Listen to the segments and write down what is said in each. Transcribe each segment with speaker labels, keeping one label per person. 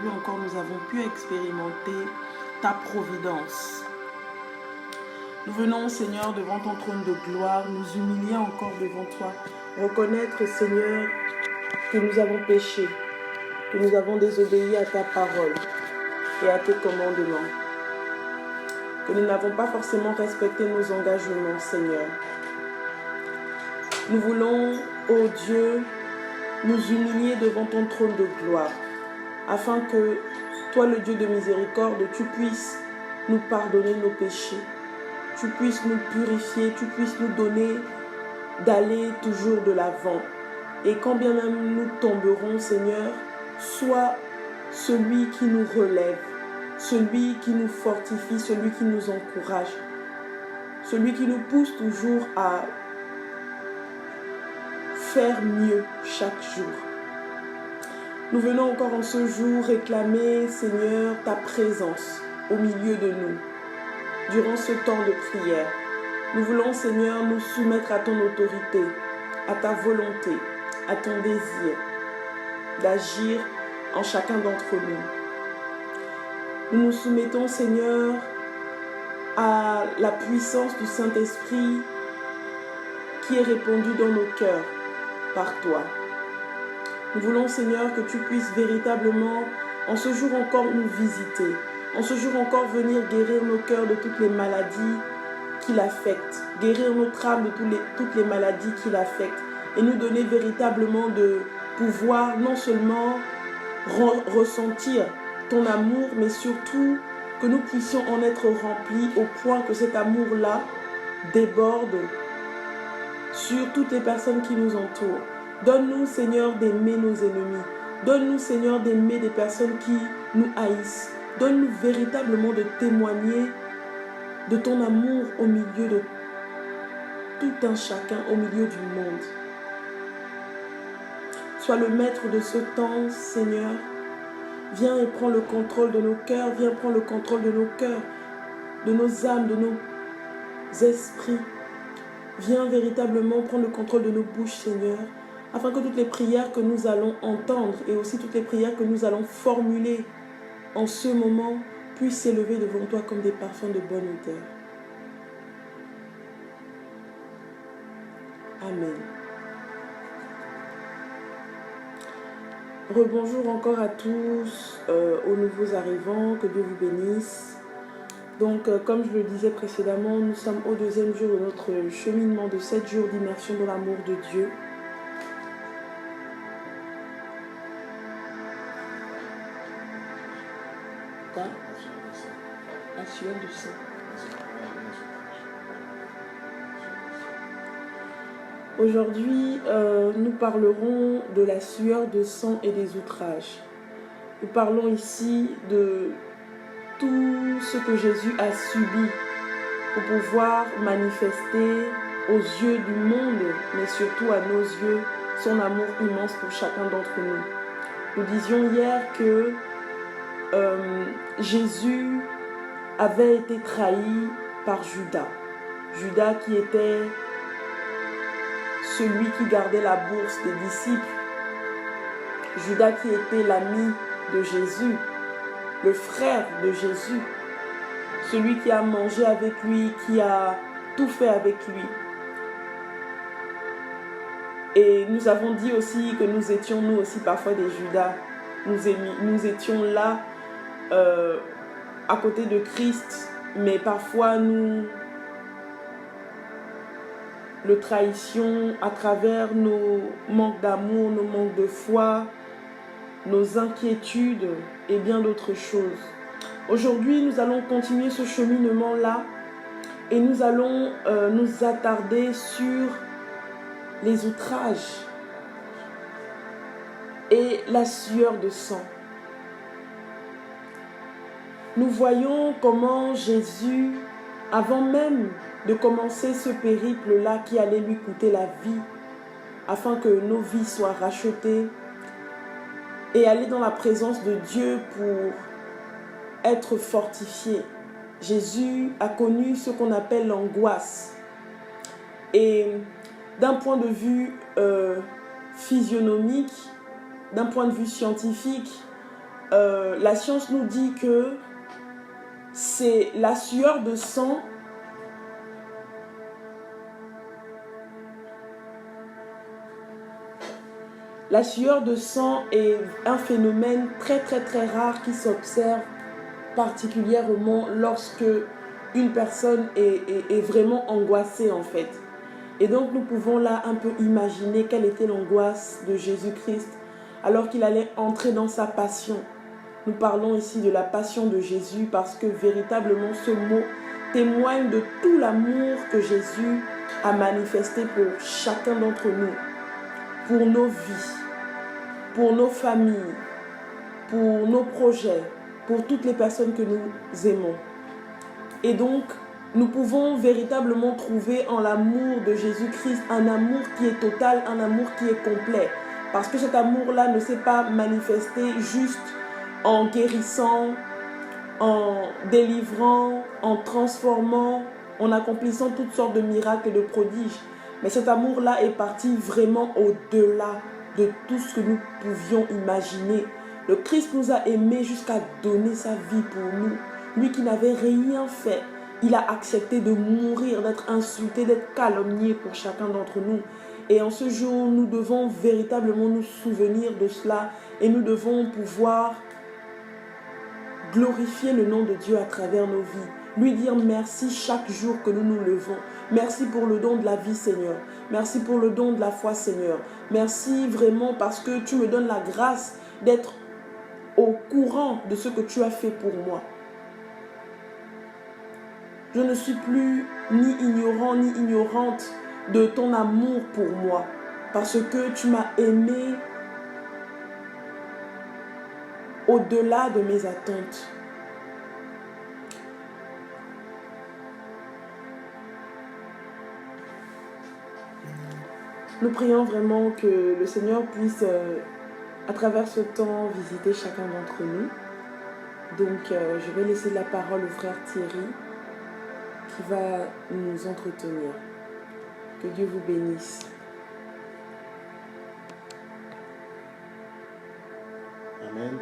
Speaker 1: aujourd'hui encore nous avons pu expérimenter ta providence. Nous venons, Seigneur, devant ton trône de gloire, nous humilier encore devant toi, reconnaître, Seigneur, que nous avons péché, que nous avons désobéi à ta parole et à tes commandements, que nous n'avons pas forcément respecté nos engagements, Seigneur. Nous voulons, ô Dieu, nous humilier devant ton trône de gloire, afin que toi, le Dieu de miséricorde, tu puisses nous pardonner nos péchés, tu puisses nous purifier, tu puisses nous donner d'aller toujours de l'avant. Et quand bien même nous tomberons, Seigneur, sois celui qui nous relève, celui qui nous fortifie, celui qui nous encourage, celui qui nous pousse toujours à faire mieux chaque jour. Nous venons encore en ce jour réclamer, Seigneur, ta présence au milieu de nous, durant ce temps de prière. Nous voulons, Seigneur, nous soumettre à ton autorité, à ta volonté, à ton désir d'agir en chacun d'entre nous. Nous nous soumettons, Seigneur, à la puissance du Saint-Esprit qui est répandue dans nos cœurs par toi. Nous voulons, Seigneur, que tu puisses véritablement, en ce jour encore, nous visiter, en ce jour encore venir guérir nos cœurs de toutes les maladies qui l'affectent, guérir notre âme de toutes les maladies qui l'affectent, et nous donner véritablement de pouvoir non seulement ressentir ton amour, mais surtout que nous puissions en être remplis au point que cet amour-là déborde sur toutes les personnes qui nous entourent. Donne-nous, Seigneur, d'aimer nos ennemis. Donne-nous, Seigneur, d'aimer des personnes qui nous haïssent. Donne-nous véritablement de témoigner de ton amour au milieu de tout un chacun, au milieu du monde. Sois le maître de ce temps, Seigneur. Viens et prends le contrôle de nos cœurs. Viens prendre le contrôle de nos cœurs, de nos âmes, de nos esprits. Viens véritablement prendre le contrôle de nos bouches, Seigneur, afin que toutes les prières que nous allons entendre et aussi toutes les prières que nous allons formuler en ce moment puissent s'élever devant toi comme des parfums de bonne odeur. Amen. Rebonjour encore à tous, aux nouveaux arrivants, que Dieu vous bénisse. Donc, comme je le disais précédemment, nous sommes au deuxième jour de notre cheminement de 7 jours d'immersion dans l'amour de Dieu. Quoi? La sueur du sang. Aujourd'hui, nous parlerons de la sueur de sang et des outrages. Nous parlons ici de tout ce que Jésus a subi pour pouvoir manifester aux yeux du monde, mais surtout à nos yeux, son amour immense pour chacun d'entre nous. Nous disions hier que Jésus avait été trahi par Judas. Judas qui était celui qui gardait la bourse des disciples. Judas qui était l'ami de Jésus, le frère de Jésus, celui qui a mangé avec lui, qui a tout fait avec lui. Et nous avons dit aussi que nous étions nous aussi parfois des Judas. Nous étions là à côté de Christ, mais parfois nous le trahissions à travers nos manques d'amour, nos manques de foi, nos inquiétudes et bien d'autres choses. Aujourd'hui, nous allons continuer ce cheminement-là et nous allons nous attarder sur les outrages et la sueur de sang. Nous voyons comment Jésus, avant même de commencer ce périple-là qui allait lui coûter la vie, afin que nos vies soient rachetées, et aller dans la présence de Dieu pour être fortifié. Jésus a connu ce qu'on appelle l'angoisse. Et d'un point de vue physionomique, d'un point de vue scientifique, la science nous dit que c'est la sueur de sang La sueur de sang est un phénomène très très très rare qui s'observe particulièrement lorsque une personne est vraiment angoissée en fait. Et donc nous pouvons là un peu imaginer quelle était l'angoisse de Jésus-Christ alors qu'il allait entrer dans sa passion. Nous parlons ici de la passion de Jésus parce que véritablement ce mot témoigne de tout l'amour que Jésus a manifesté pour chacun d'entre nous, pour nos vies, pour nos familles, pour nos projets, pour toutes les personnes que nous aimons. Et donc, nous pouvons véritablement trouver en l'amour de Jésus-Christ un amour qui est total, un amour qui est complet. Parce que cet amour-là ne s'est pas manifesté juste en guérissant, en délivrant, en transformant, en accomplissant toutes sortes de miracles et de prodiges. Mais cet amour-là est parti vraiment au-delà de tout ce que nous pouvions imaginer. Le Christ nous a aimés jusqu'à donner sa vie pour nous. Lui qui n'avait rien fait, il a accepté de mourir, d'être insulté, d'être calomnié pour chacun d'entre nous. Et en ce jour, nous devons véritablement nous souvenir de cela et nous devons pouvoir glorifier le nom de Dieu à travers nos vies. Lui dire merci chaque jour que nous nous levons. Merci pour le don de la vie, Seigneur. Merci pour le don de la foi, Seigneur. Merci vraiment parce que tu me donnes la grâce d'être au courant de ce que tu as fait pour moi. Je ne suis plus ni ignorant ni ignorante de ton amour pour moi parce que tu m'as aimé au-delà de mes attentes. Nous prions vraiment que le Seigneur puisse, à travers ce temps, visiter chacun d'entre nous. Donc, je vais laisser la parole au frère Thierry qui va nous entretenir. Que Dieu vous bénisse.
Speaker 2: Amen.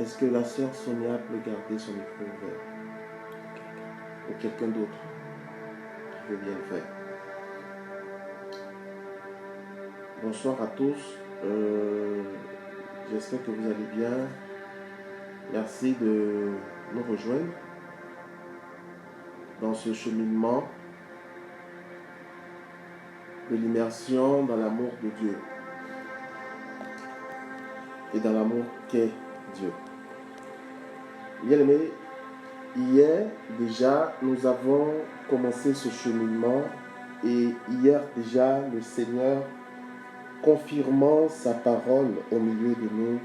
Speaker 2: Est-ce que la sœur Sonia peut garder son micro ouvert? Ou quelqu'un d'autre qui veut bien le faire? Bonsoir à tous. J'espère que vous allez bien. Merci de nous rejoindre dans ce cheminement de l'immersion dans l'amour de Dieu et dans l'amour qu'est Dieu. Bien-aimés, hier déjà nous avons commencé ce cheminement et hier déjà le Seigneur, confirmant sa parole au milieu de nous,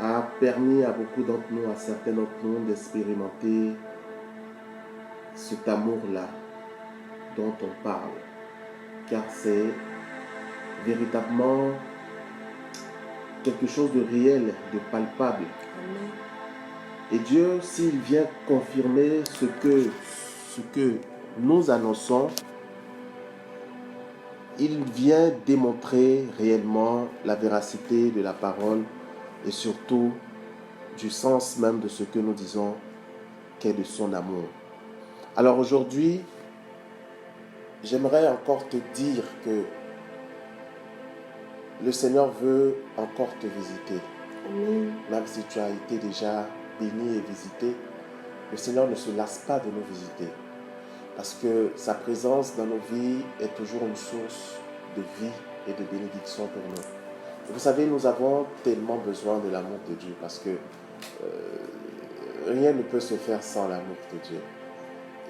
Speaker 2: a permis à beaucoup d'entre nous, à certains d'entre nous, d'expérimenter cet amour-là dont on parle. Car c'est véritablement quelque chose de réel, de palpable.
Speaker 1: Amen.
Speaker 2: Et Dieu, s'il vient confirmer ce que nous annonçons, il vient démontrer réellement la véracité de la parole et surtout du sens même de ce que nous disons, qu'est de son amour. Alors aujourd'hui, j'aimerais encore te dire que le Seigneur veut encore te visiter.
Speaker 1: Amen.
Speaker 2: Même si tu as été déjà béni et visité, le Seigneur ne se lasse pas de nous visiter. Parce que sa présence dans nos vies est toujours une source de vie et de bénédiction pour nous. Et vous savez, nous avons tellement besoin de l'amour de Dieu parce que rien ne peut se faire sans l'amour de Dieu.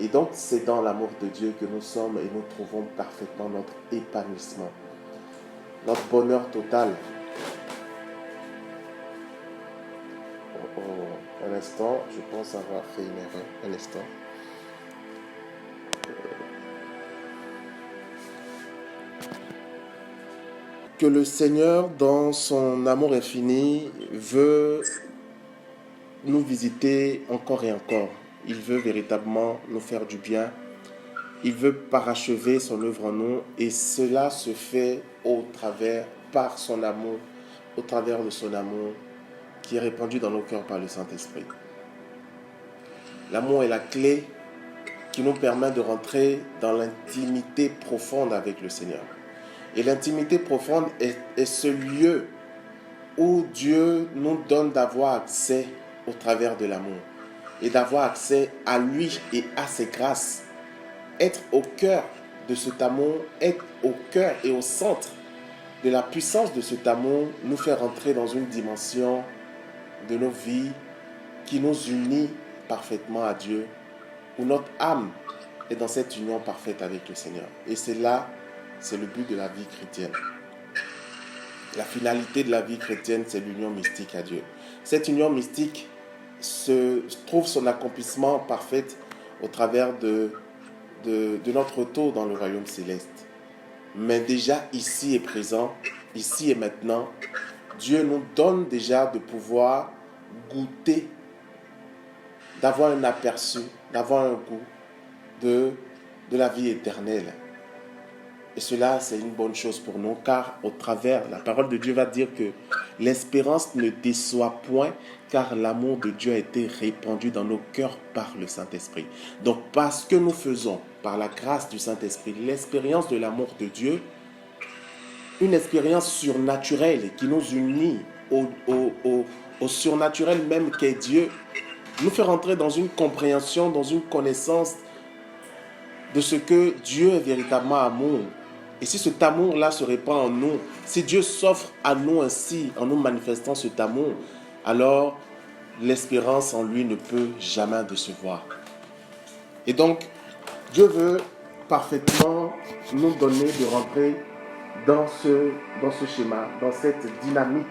Speaker 2: Et donc, c'est dans l'amour de Dieu que nous sommes et nous trouvons parfaitement notre épanouissement, notre bonheur total. Un instant, je pense avoir fait une erreur. Un instant. Que le Seigneur, dans son amour infini, veut nous visiter encore et encore. Il veut véritablement nous faire du bien. Il veut parachever son œuvre en nous et cela se fait au travers, par son amour, au travers de son amour qui est répandu dans nos cœurs par le Saint-Esprit. L'amour est la clé qui nous permet de rentrer dans l'intimité profonde avec le Seigneur. Et l'intimité profonde est ce lieu où Dieu nous donne d'avoir accès au travers de l'amour et d'avoir accès à lui et à ses grâces. Être au cœur de cet amour, être au cœur et au centre de la puissance de cet amour nous fait rentrer dans une dimension de nos vies qui nous unit parfaitement à Dieu, où notre âme est dans cette union parfaite avec le Seigneur. Et c'est là, c'est le but de la vie chrétienne. La finalité de la vie chrétienne, c'est l'union mystique à Dieu. Cette union mystique trouve son accomplissement parfait au travers de notre retour dans le royaume céleste. Mais déjà ici et présent, ici et maintenant, Dieu nous donne déjà de pouvoir goûter, d'avoir un aperçu, d'avoir un goût de la vie éternelle. Et cela, c'est une bonne chose pour nous, car au travers, la parole de Dieu va dire que l'espérance ne déçoit point, car l'amour de Dieu a été répandu dans nos cœurs par le Saint-Esprit. Donc, parce que nous faisons, par la grâce du Saint-Esprit, l'expérience de l'amour de Dieu, une expérience surnaturelle qui nous unit au surnaturel même qu'est Dieu, nous fait rentrer dans une compréhension, dans une connaissance de ce que Dieu est véritablement amour. Et si cet amour-là se répand en nous, si Dieu s'offre à nous ainsi, en nous manifestant cet amour, alors l'espérance en lui ne peut jamais décevoir. Et donc, Dieu veut parfaitement nous donner de rentrer dans ce schéma, dans cette dynamique,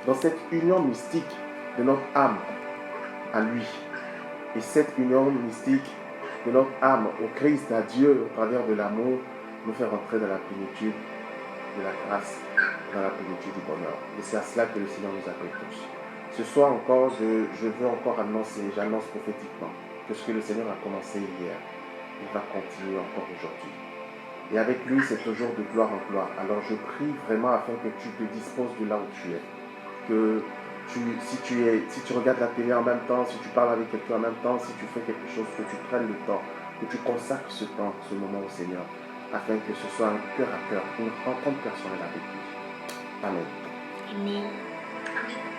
Speaker 2: dans cette union mystique de notre âme à lui. Et cette union mystique de notre âme au Christ, à Dieu, au travers de l'amour, nous fait rentrer dans la plénitude de la grâce, dans la plénitude du bonheur. Et c'est à cela que le Seigneur nous appelle tous. Ce soir encore, je veux encore annoncer, j'annonce prophétiquement que ce que le Seigneur a commencé hier, il va continuer encore aujourd'hui. Et avec lui, c'est toujours de gloire en gloire. Alors je prie vraiment afin que tu te disposes de là où tu es. Que si tu regardes la télé en même temps, si tu parles avec quelqu'un en même temps, si tu fais quelque chose, que tu prennes le temps, que tu consacres ce temps, ce moment au Seigneur, afin que ce soit un cœur à cœur, une rencontre personnelle avec lui. Amen.
Speaker 1: Amen.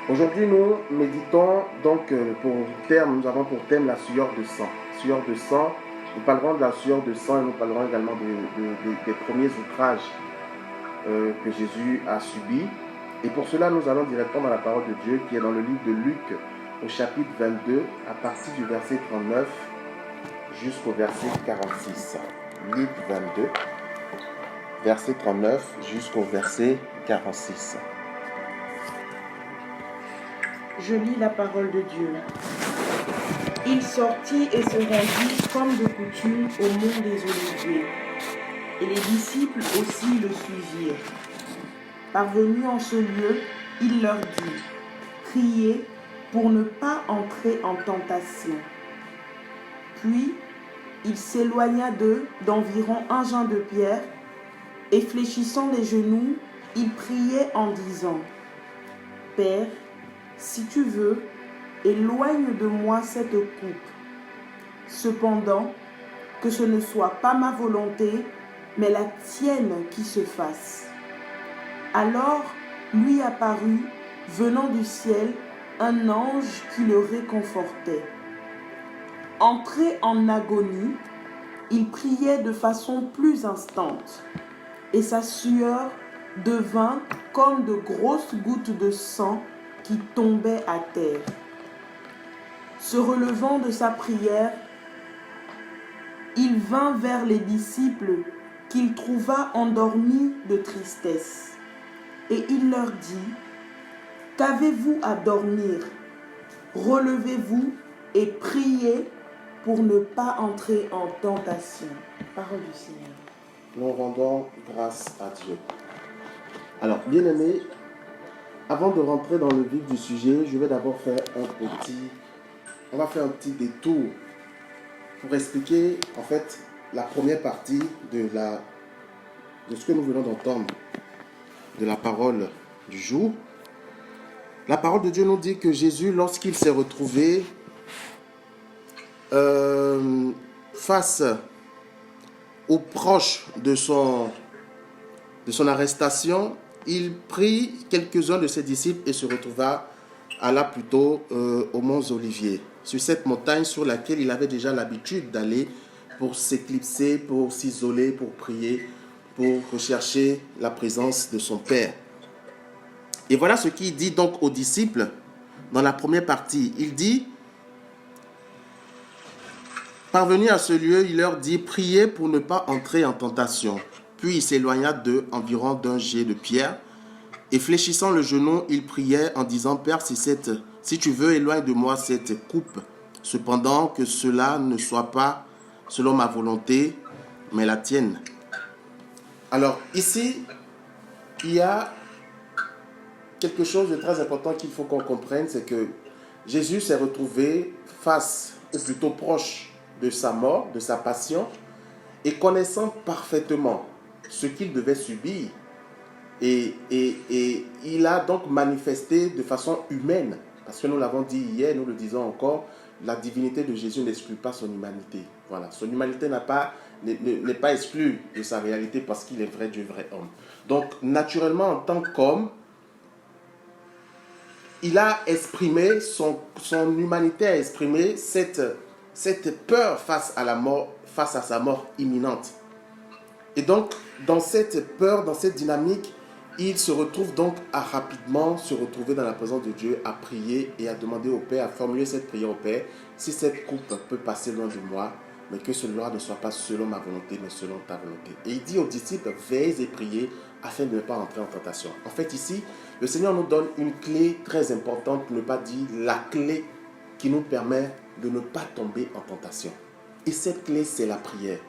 Speaker 2: Aujourd'hui, nous méditons donc nous avons pour thème la sueur de sang. Sueur de sang, nous parlerons de la sueur de sang et nous parlerons également des premiers outrages que Jésus a subis. Et pour cela, nous allons directement dans la parole de Dieu qui est dans le livre de Luc au chapitre 22 à partir du verset 39 jusqu'au verset 46. Luc 22, verset 39 jusqu'au verset 46.
Speaker 1: Je lis la parole de Dieu. Il sortit et se rendit comme de coutume au mont des Oliviers. Et les disciples aussi le suivirent. Parvenu en ce lieu, il leur dit : priez pour ne pas entrer en tentation. Puis, il s'éloigna d'eux d'environ un jeun de pierre, et fléchissant les genoux, il priait en disant : Père, si tu veux, éloigne de moi cette coupe. Cependant, que ce ne soit pas ma volonté, mais la tienne qui se fasse. Alors lui apparut, venant du ciel, un ange qui le réconfortait. Entré en agonie, il priait de façon plus instante, et sa sueur devint comme de grosses gouttes de sang qui tombaient à terre. Se relevant de sa prière, il vint vers les disciples qu'il trouva endormis de tristesse. Et il leur dit : qu'avez-vous à dormir ? Relevez-vous et priez pour ne pas entrer en tentation. Parole du Seigneur.
Speaker 2: Nous rendons grâce à Dieu. Alors, bien-aimés, avant de rentrer dans le vif du sujet, je vais d'abord faire on va faire un petit détour pour expliquer en fait la première partie de ce que nous venons d'entendre, de la parole du jour. La parole de Dieu nous dit que Jésus, lorsqu'il s'est retrouvé face aux proches de son arrestation, il prit quelques-uns de ses disciples et se retrouva alla plutôt au mont Olivier, sur cette montagne sur laquelle il avait déjà l'habitude d'aller pour s'éclipser, pour s'isoler, pour prier, pour rechercher la présence de son Père. Et voilà ce qu'il dit donc aux disciples dans la première partie. Il dit, parvenu à ce lieu, il leur dit, priez pour ne pas entrer en tentation. Puis il s'éloigna d'eux environ d'un jet de pierre. Et fléchissant le genou, il priait en disant, Père, si tu veux, éloigne de moi cette coupe. Cependant, que cela ne soit pas selon ma volonté, mais la tienne. Alors, ici, il y a quelque chose de très important qu'il faut qu'on comprenne, c'est que Jésus s'est retrouvé face, ou plutôt proche de sa mort, de sa passion, et connaissant parfaitement ce qu'il devait subir. Et il a donc manifesté de façon humaine, parce que nous l'avons dit hier, nous le disons encore, la divinité de Jésus n'exclut pas son humanité. Voilà, son humanité n'est pas exclue de sa réalité parce qu'il est vrai Dieu, vrai homme. Donc, naturellement, en tant qu'homme, il a exprimé, son humanité a exprimé cette peur face à la mort, face à sa mort imminente. Et donc, dans cette peur, dans cette dynamique, il se retrouve donc à rapidement se retrouver dans la présence de Dieu, à prier et à demander au Père, à formuler cette prière au Père, si cette coupe peut passer loin de moi, mais que cela ne soit pas selon ma volonté, mais selon ta volonté. Et il dit aux disciples, veillez et priez afin de ne pas entrer en tentation. En fait, ici, le Seigneur nous donne une clé très importante, pour ne pas dire la clé qui nous permet de ne pas tomber en tentation. Et cette clé, c'est la prière.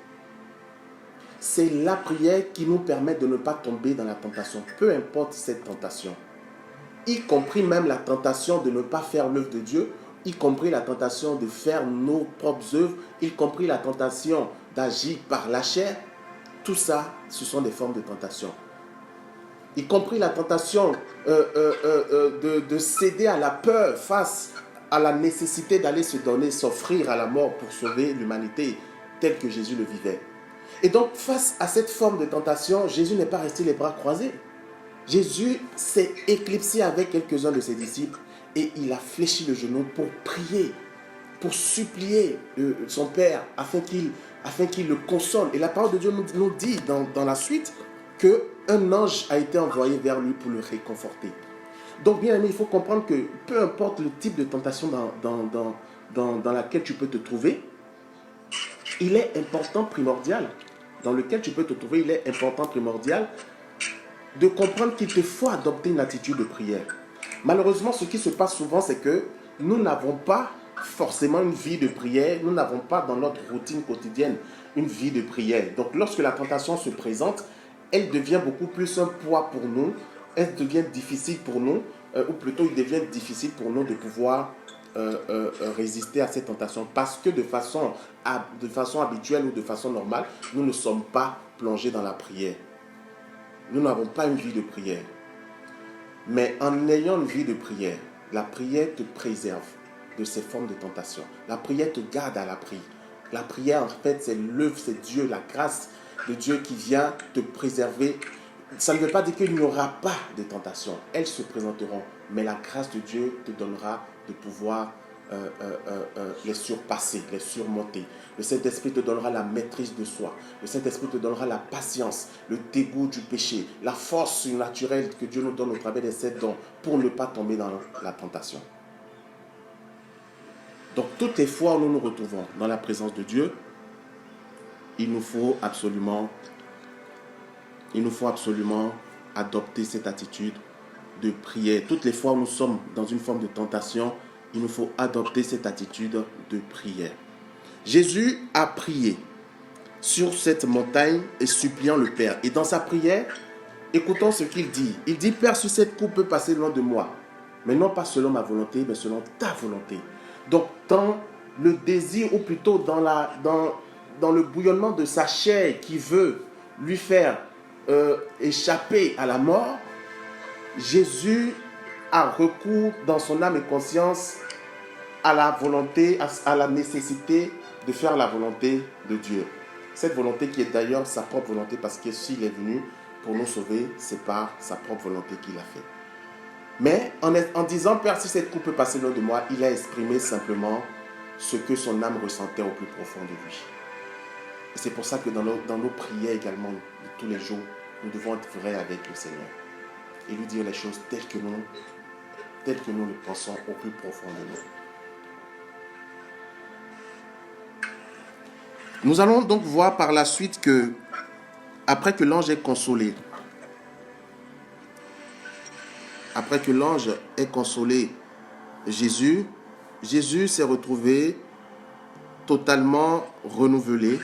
Speaker 2: C'est la prière qui nous permet de ne pas tomber dans la tentation, peu importe cette tentation. Y compris même la tentation de ne pas faire l'œuvre de Dieu, y compris la tentation de faire nos propres œuvres, y compris la tentation d'agir par la chair. Tout ça, ce sont des formes de tentation. Y compris la tentation de céder à la peur face à la nécessité d'aller se donner, s'offrir à la mort pour sauver l'humanité telle que Jésus le vivait. Et donc, face à cette forme de tentation, Jésus n'est pas resté les bras croisés. Jésus s'est éclipsé avec quelques-uns de ses disciples et il a fléchi le genou pour prier, pour supplier son Père afin qu'il le console. Et la parole de Dieu nous dit dans la suite qu'un ange a été envoyé vers lui pour le réconforter. Donc, bien aimé, il faut comprendre que peu importe le type de tentation dans laquelle tu peux te trouver, il est important, primordial, dans lequel tu peux te trouver, il est important, primordial, de comprendre qu'il te faut adopter une attitude de prière. Malheureusement, ce qui se passe souvent, c'est que nous n'avons pas forcément une vie de prière, nous n'avons pas dans notre routine quotidienne une vie de prière. Donc, lorsque la tentation se présente, elle devient beaucoup plus un poids pour nous, elle devient difficile pour nous, ou plutôt il devient difficile pour nous de pouvoir résister à cette tentation parce que de façon habituelle ou de façon normale, nous ne sommes pas plongés dans la prière. Nous n'avons pas une vie de prière. Mais en ayant une vie de prière, la prière te préserve de ces formes de tentation. La prière te garde à l'abri. La prière, en fait, c'est l'œuvre, c'est Dieu, la grâce de Dieu qui vient te préserver. Ça ne veut pas dire qu'il n'y aura pas de tentation. Elles se présenteront. Mais la grâce de Dieu te donnera de pouvoir les surpasser, les surmonter. Le Saint-Esprit te donnera la maîtrise de soi. Le Saint-Esprit te donnera la patience, le dégoût du péché, la force surnaturelle que Dieu nous donne au travers des 7 dons pour ne pas tomber dans la tentation. Donc, toutes les fois où nous nous retrouvons dans la présence de Dieu, il nous faut absolument adopter cette attitude de prière. Toutes les fois où nous sommes dans une forme de tentation, il nous faut adopter cette attitude de prière. Jésus a prié sur cette montagne et suppliant le Père. Et dans sa prière, écoutons ce qu'il dit. Il dit, Père, si cette coupe peut passer loin de moi, mais non pas selon ma volonté, mais selon ta volonté. Donc, dans le désir, ou plutôt dans le bouillonnement de sa chair qui veut lui faire échapper à la mort, Jésus a recours dans son âme et conscience à la volonté, à la nécessité de faire la volonté de Dieu. Cette volonté qui est d'ailleurs sa propre volonté, parce que s'il est venu pour nous sauver, c'est par sa propre volonté qu'il a fait. Mais en disant, Père, si cette coupe peut passer loin de moi, il a exprimé simplement ce que son âme ressentait au plus profond de lui. Et c'est pour ça que dans nos prières également, de tous les jours, nous devons être vrais avec le Seigneur. Et lui dire les choses telles que nous le pensons au plus profond de nous. Nous allons donc voir par la suite que, après que l'ange ait consolé Jésus, Jésus s'est retrouvé totalement renouvelé,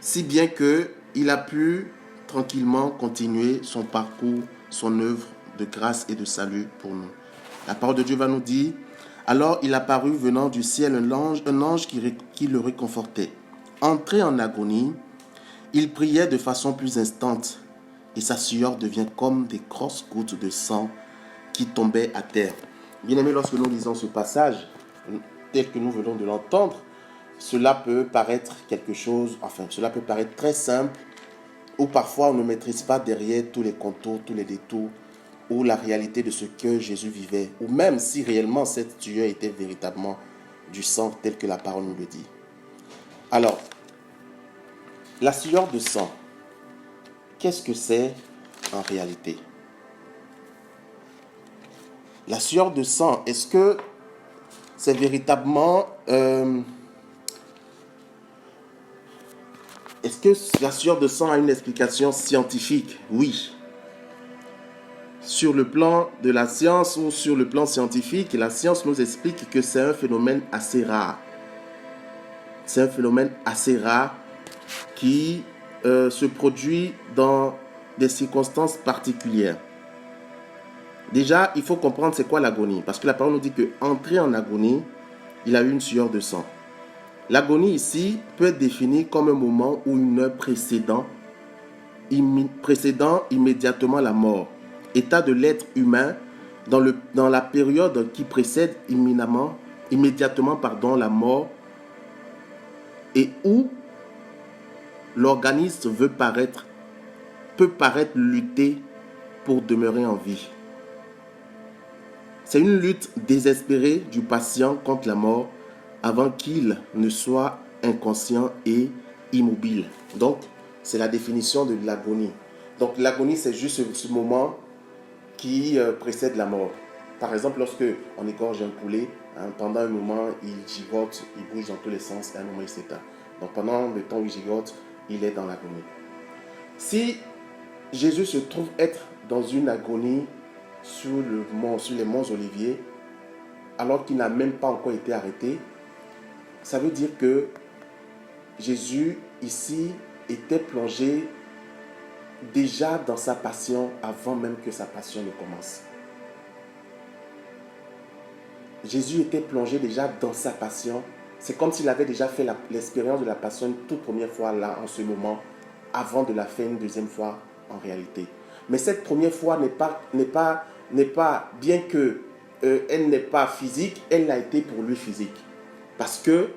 Speaker 2: si bien qu'il a pu tranquillement continuer son parcours, son œuvre de grâce et de salut pour nous. La parole de Dieu va nous dire: alors il apparut venant du ciel un ange qui le réconfortait. Entré en agonie, il priait de façon plus instante, et sa sueur devient comme des grosses gouttes de sang qui tombaient à terre. Bien-aimés, lorsque nous lisons ce passage, tel que nous venons de l'entendre, cela peut paraître cela peut paraître très simple, ou parfois on ne maîtrise pas derrière tous les contours, tous les détours, ou la réalité de ce que Jésus vivait, ou même si réellement cette sueur était véritablement du sang tel que la parole nous le dit. Alors, la sueur de sang, qu'est-ce que c'est en réalité? La sueur de sang, est-ce que c'est véritablement... est-ce que la sueur de sang a une explication scientifique? Oui. Sur le plan de la science ou sur le plan scientifique, la science nous explique que c'est un phénomène assez rare. C'est un phénomène assez rare qui se produit dans des circonstances particulières. Déjà, il faut comprendre c'est quoi l'agonie. Parce que la parole nous dit qu'entré en agonie, il a eu une sueur de sang. L'agonie ici peut être définie comme un moment ou une heure précédant immédiatement la mort. État de l'être humain dans la période qui précède immédiatement la mort, et où l'organisme peut paraître lutter pour demeurer en vie. C'est une lutte désespérée du patient contre la mort avant qu'il ne soit inconscient et immobile. Donc, c'est la définition de l'agonie. Donc, l'agonie, c'est juste ce moment qui précède la mort. Par exemple, lorsque on égorge un poulet, pendant un moment, il gigote, il bouge dans tous les sens, et à un moment, il s'éteint. Donc, pendant le temps où il gigote, il est dans l'agonie. Si Jésus se trouve être dans une agonie sur les monts Oliviers, alors qu'il n'a même pas encore été arrêté, ça veut dire que Jésus, ici, était plongé déjà dans sa passion avant même que sa passion ne commence. Jésus était plongé déjà dans sa passion. C'est comme s'il avait déjà fait l'expérience de la passion une toute première fois là, en ce moment, avant de la faire une deuxième fois en réalité. Mais cette première fois n'est pas bien que elle n'est pas physique, elle l'a été pour lui physique. Parce que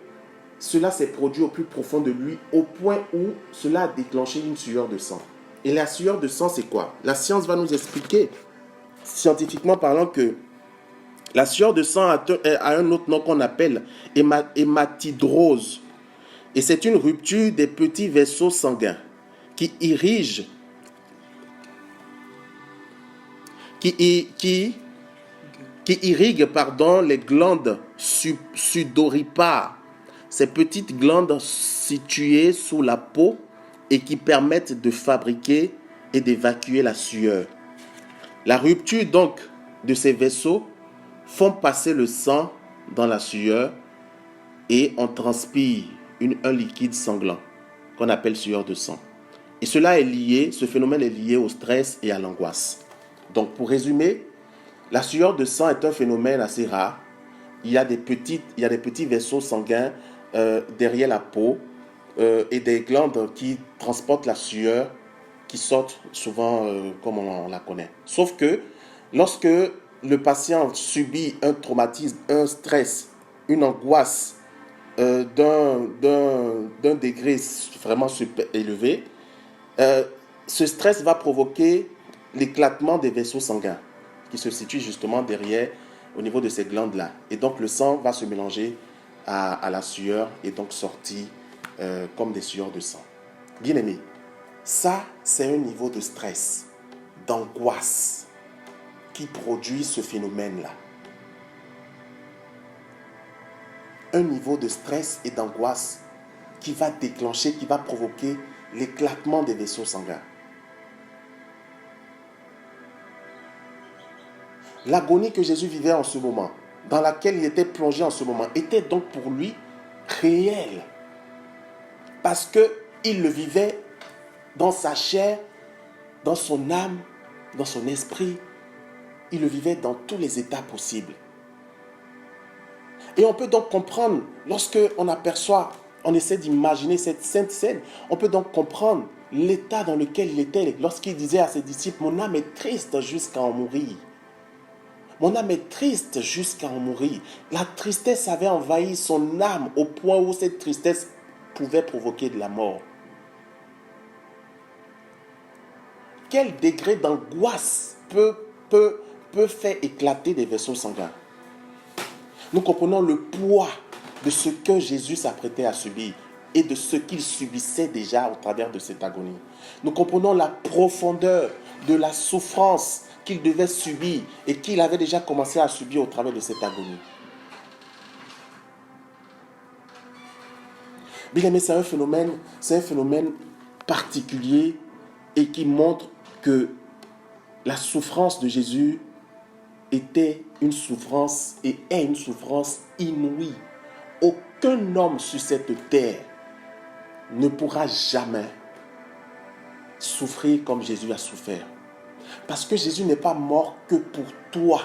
Speaker 2: cela s'est produit au plus profond de lui, au point où cela a déclenché une sueur de sang. Et la sueur de sang, c'est quoi? La science va nous expliquer, scientifiquement parlant, que la sueur de sang a un autre nom qu'on appelle hématidrose. Et c'est une rupture des petits vaisseaux sanguins qui irriguent les glandes sudoripares, ces petites glandes situées sous la peau et qui permettent de fabriquer et d'évacuer la sueur. La rupture donc de ces vaisseaux font passer le sang dans la sueur et on transpire un liquide sanglant qu'on appelle sueur de sang. Et ce phénomène est lié au stress et à l'angoisse. Donc pour résumer, la sueur de sang est un phénomène assez rare. Il y a des petits vaisseaux sanguins derrière la peau et des glandes qui transportent la sueur qui sortent souvent comme on la connaît. Sauf que Lorsque le patient subit un traumatisme, un stress, une angoisse d'un degré vraiment super élevé, ce stress va provoquer l'éclatement des vaisseaux sanguins qui se situent justement derrière, au niveau de ces glandes-là. Et donc le sang va se mélanger à la sueur et donc sortir comme des sueurs de sang. Bien aimé, ça c'est un niveau de stress, d'angoisse qui produit ce phénomène-là. Un niveau de stress et d'angoisse qui va déclencher, qui va provoquer l'éclatement des vaisseaux sanguins. L'agonie que Jésus vivait en ce moment, dans laquelle il était plongé en ce moment, était donc pour lui réelle. Parce qu'il le vivait dans sa chair, dans son âme, dans son esprit. Il le vivait dans tous les états possibles. Et on peut donc comprendre, lorsque on aperçoit, on essaie d'imaginer cette sainte scène, on peut donc comprendre l'état dans lequel il était lorsqu'il disait à ses disciples, mon âme est triste jusqu'à en mourir. Mon âme est triste jusqu'à en mourir. La tristesse avait envahi son âme au point où cette tristesse pouvait provoquer de la mort. Quel degré d'angoisse peut faire éclater des vaisseaux sanguins? Nous comprenons le poids de ce que Jésus s'apprêtait à subir et de ce qu'il subissait déjà au travers de cette agonie. Nous comprenons la profondeur de la souffrance qu'il devait subir et qu'il avait déjà commencé à subir au travers de cette agonie. Bien aimé, c'est un phénomène particulier et qui montre que la souffrance de Jésus était une souffrance et est une souffrance inouïe. Aucun homme sur cette terre ne pourra jamais souffrir comme Jésus a souffert. Parce que Jésus n'est pas mort que pour toi,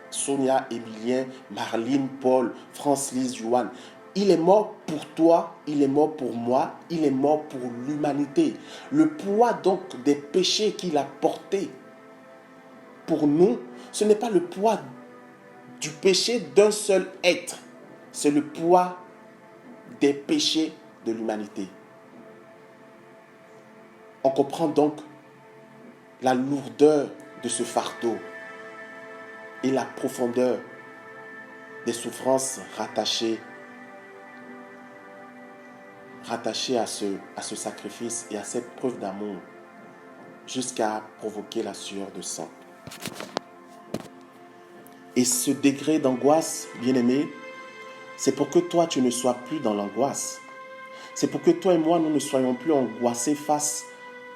Speaker 2: Sonia, Emilien, Marlene, Paul, France-Lise, Joanne. Il est mort pour toi, il est mort pour moi, il est mort pour l'humanité. Le poids donc des péchés qu'il a portés pour nous, ce n'est pas le poids du péché d'un seul être, c'est le poids des péchés de l'humanité. On comprend donc la lourdeur de ce fardeau et la profondeur des souffrances rattachées à ce sacrifice et à cette preuve d'amour jusqu'à provoquer la sueur de sang. Et ce degré d'angoisse, bien-aimé, c'est pour que toi, tu ne sois plus dans l'angoisse. C'est pour que toi et moi, nous ne soyons plus angoissés face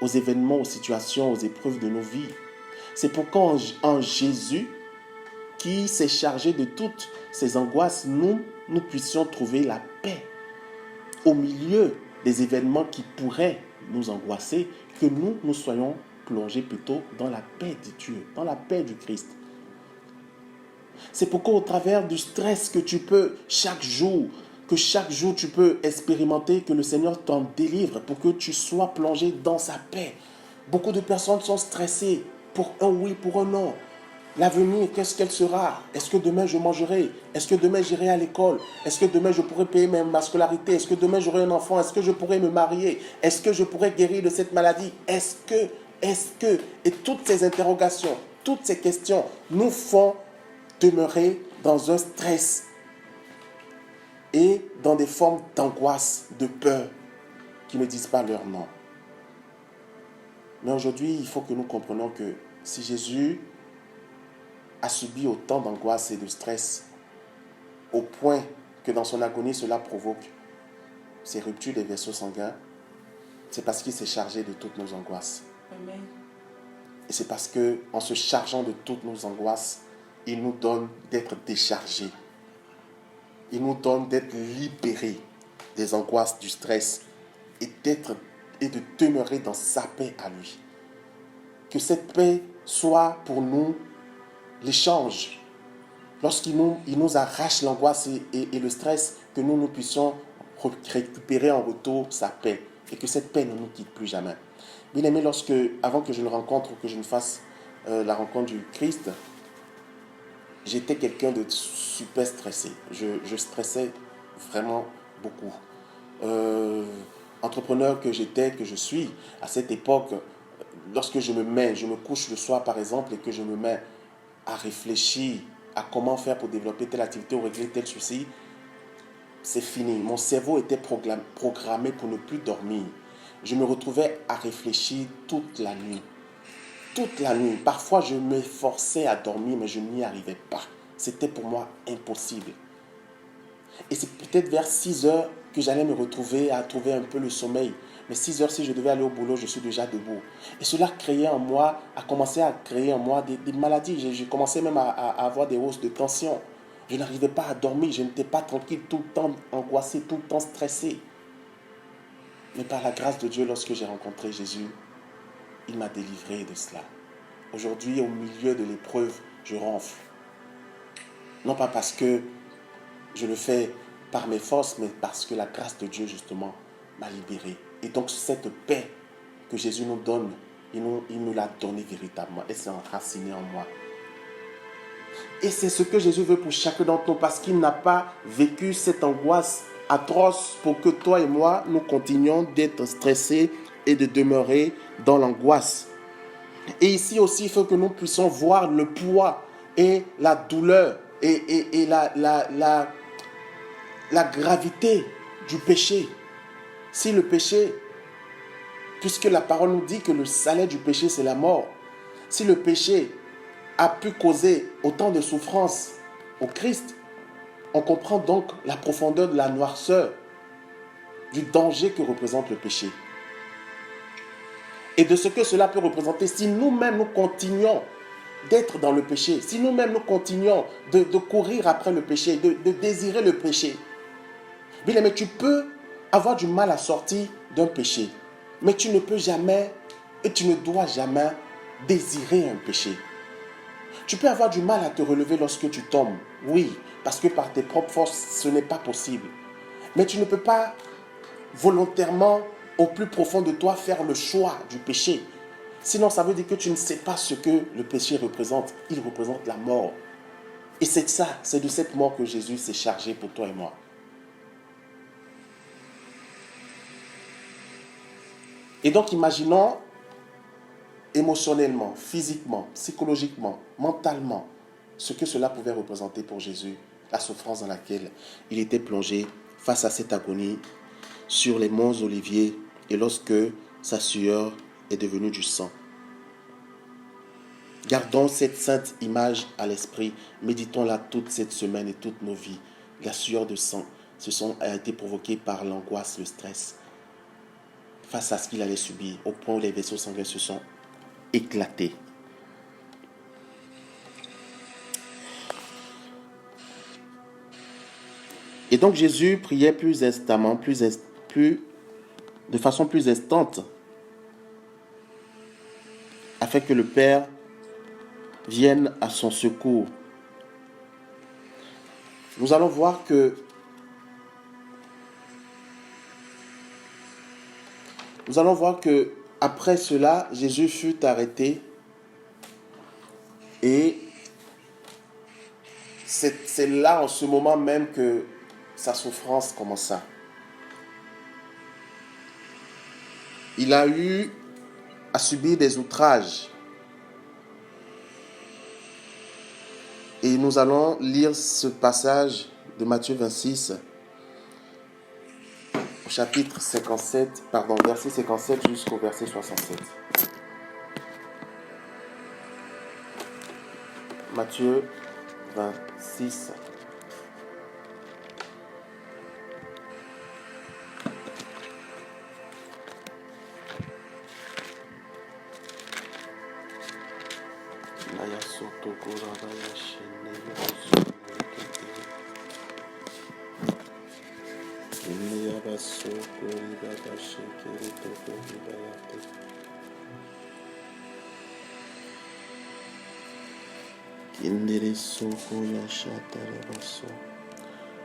Speaker 2: aux événements, aux situations, aux épreuves de nos vies. C'est pour qu'en Jésus, qui s'est chargé de toutes ces angoisses, nous puissions trouver la paix au milieu des événements qui pourraient nous angoisser, que nous soyons plongés plutôt dans la paix de Dieu, dans la paix du Christ. C'est pourquoi au travers du stress que tu peux chaque jour tu peux expérimenter, que le Seigneur t'en délivre pour que tu sois plongé dans sa paix. Beaucoup de personnes sont stressées pour un oui, pour un non. L'avenir, qu'est-ce qu'elle sera? Est-ce que demain je mangerai? Est-ce que demain j'irai à l'école? Est-ce que demain je pourrai payer ma scolarité? Est-ce que demain j'aurai un enfant? Est-ce que je pourrai me marier? Est-ce que je pourrai guérir de cette maladie? Est-ce que? Et toutes ces interrogations, toutes ces questions nous font demeurer dans un stress et dans des formes d'angoisse, de peur qui ne disent pas leur nom. Mais aujourd'hui, il faut que nous comprenions que si Jésus a subi autant d'angoisse et de stress au point que dans son agonie, cela provoque ces ruptures des vaisseaux sanguins, c'est parce qu'il s'est chargé de toutes nos angoisses.
Speaker 1: Amen.
Speaker 2: Et c'est parce qu'en se chargeant de toutes nos angoisses, il nous donne d'être déchargés. Il nous donne d'être libérés des angoisses, du stress et de demeurer dans sa paix à lui. Que cette paix soit pour nous l'échange. Lorsqu'il nous arrache l'angoisse et le stress, que nous puissions récupérer en retour sa paix et que cette paix ne nous quitte plus jamais. Bien aimé, avant que je le rencontre ou que je ne fasse la rencontre du Christ, j'étais quelqu'un de super stressé. Je stressais vraiment beaucoup. Entrepreneur que j'étais, que je suis, à cette époque, lorsque je me couche le soir par exemple et que je me mets à réfléchir à comment faire pour développer telle activité ou régler tel souci, c'est fini. Mon cerveau était programmé pour ne plus dormir. Je me retrouvais à réfléchir toute la nuit. Toute la nuit. Parfois, je m'efforçais à dormir, mais je n'y arrivais pas. C'était pour moi impossible. Et c'est peut-être vers 6 heures que j'allais me retrouver à trouver un peu le sommeil. Mais 6 heures, si je devais aller au boulot, je suis déjà debout. Et cela a commencé à créer en moi des maladies. J'ai commencé même à avoir des hausses de tension. Je n'arrivais pas à dormir, je n'étais pas tranquille, tout le temps angoissé, tout le temps stressé. Mais par la grâce de Dieu, lorsque j'ai rencontré Jésus, il m'a délivré de cela. Aujourd'hui, au milieu de l'épreuve, je ronfle. Non pas parce que je le fais par mes forces, mais parce que la grâce de Dieu, justement, m'a libéré. Et donc, cette paix que Jésus nous donne, il nous l'a donnée véritablement. Elle s'est enracinée en moi. Et c'est ce que Jésus veut pour chacun d'entre nous, parce qu'il n'a pas vécu cette angoisse atroce pour que toi et moi, nous continuions d'être stressés et de demeurer dans l'angoisse. Et ici aussi, il faut que nous puissions voir le poids et la douleur et la gravité du péché. Si le péché, puisque la parole nous dit que le salaire du péché, c'est la mort, si le péché a pu causer autant de souffrances au Christ, on comprend donc la profondeur de la noirceur, du danger que représente le péché. Et de ce que cela peut représenter si nous-mêmes nous continuons d'être dans le péché, si nous-mêmes nous continuons de courir après le péché, de désirer le péché. Bien, mais tu peux avoir du mal à sortir d'un péché, mais tu ne peux jamais et tu ne dois jamais désirer un péché. Tu peux avoir du mal à te relever lorsque tu tombes, oui, parce que par tes propres forces, ce n'est pas possible. Mais tu ne peux pas volontairement, au plus profond de toi, faire le choix du péché. Sinon, ça veut dire que tu ne sais pas ce que le péché représente. Il représente la mort. Et c'est ça, c'est de cette mort que Jésus s'est chargé pour toi et moi. Et donc, imaginons émotionnellement, physiquement, psychologiquement, mentalement, ce que cela pouvait représenter pour Jésus, la souffrance dans laquelle il était plongé face à cette agonie sur les monts Oliviers et lorsque sa sueur est devenue du sang. Gardons cette sainte image à l'esprit, méditons-la toute cette semaine et toutes nos vies. La sueur de sang a été provoquée par l'angoisse, le stress, face à ce qu'il allait subir, au point où les vaisseaux sanguins se sont éclatés. Et donc Jésus priait plus instamment, de façon plus instante, afin que le Père vienne à son secours. Nous allons voir que après cela, Jésus fut arrêté et c'est là, en ce moment même, que sa souffrance commença. Il a eu à subir des outrages. Et nous allons lire ce passage de Matthieu 26, au chapitre 57, verset 57 jusqu'au verset 67. Matthieu 26.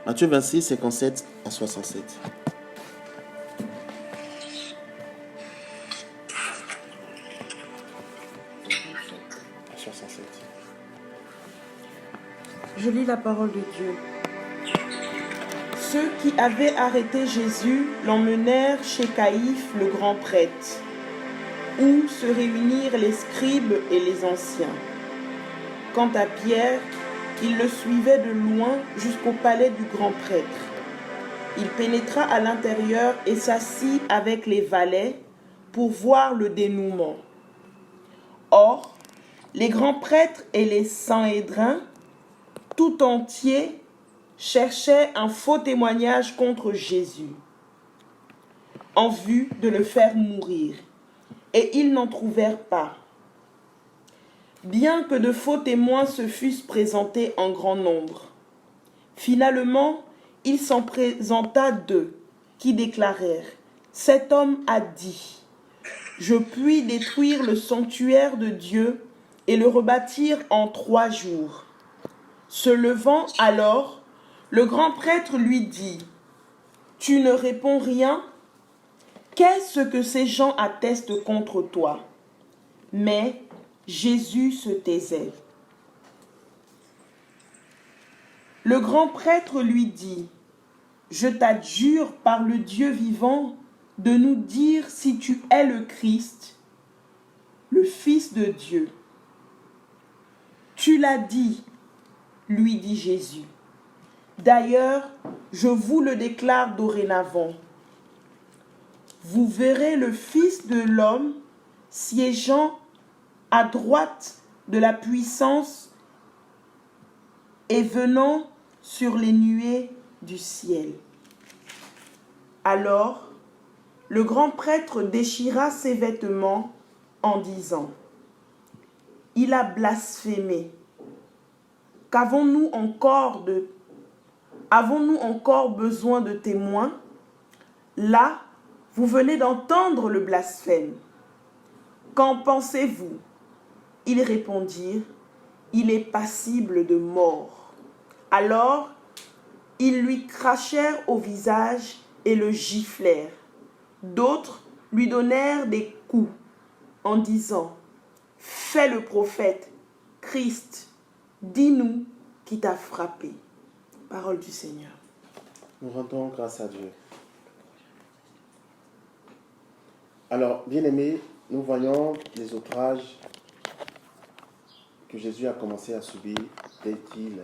Speaker 2: Matthieu 26, 57 à 67. À 67.
Speaker 1: Je lis la parole de Dieu. Ceux qui avaient arrêté Jésus l'emmenèrent chez Caïphe, le grand prêtre, où se réunirent les scribes et les anciens. Quant à Pierre, il le suivait de loin jusqu'au palais du grand prêtre. Il pénétra à l'intérieur et s'assit avec les valets pour voir le dénouement. Or, les grands prêtres et les Sanhédrins, tout entiers, cherchaient un faux témoignage contre Jésus, en vue de le faire mourir, et ils n'en trouvèrent pas. Bien que de faux témoins se fussent présentés en grand nombre. Finalement, il s'en présenta 2, qui déclarèrent « Cet homme a dit, je puis détruire le sanctuaire de Dieu et le rebâtir en 3 jours. » Se levant alors, le grand prêtre lui dit « Tu ne réponds rien ? Qu'est-ce que ces gens attestent contre toi ?» Mais Jésus se taisait. Le grand prêtre lui dit « Je t'adjure par le Dieu vivant de nous dire si tu es le Christ, le Fils de Dieu. » « Tu l'as dit, lui dit Jésus. D'ailleurs, je vous le déclare dorénavant. Vous verrez le Fils de l'homme siégeant à droite de la puissance et venant sur les nuées du ciel. » Alors, le grand prêtre déchira ses vêtements en disant « Il a blasphémé. Avons-nous encore besoin de témoins? Là, vous venez d'entendre le blasphème. Qu'en pensez-vous? » Ils répondirent, « Il est passible de mort. » Alors, ils lui crachèrent au visage et le giflèrent. D'autres lui donnèrent des coups en disant, « Fais le prophète, Christ, dis-nous qui t'a frappé. » Parole du Seigneur.
Speaker 2: Nous rendons grâce à Dieu. Alors, bien-aimés, nous voyons les outrages que Jésus a commencé à subir dès qu'il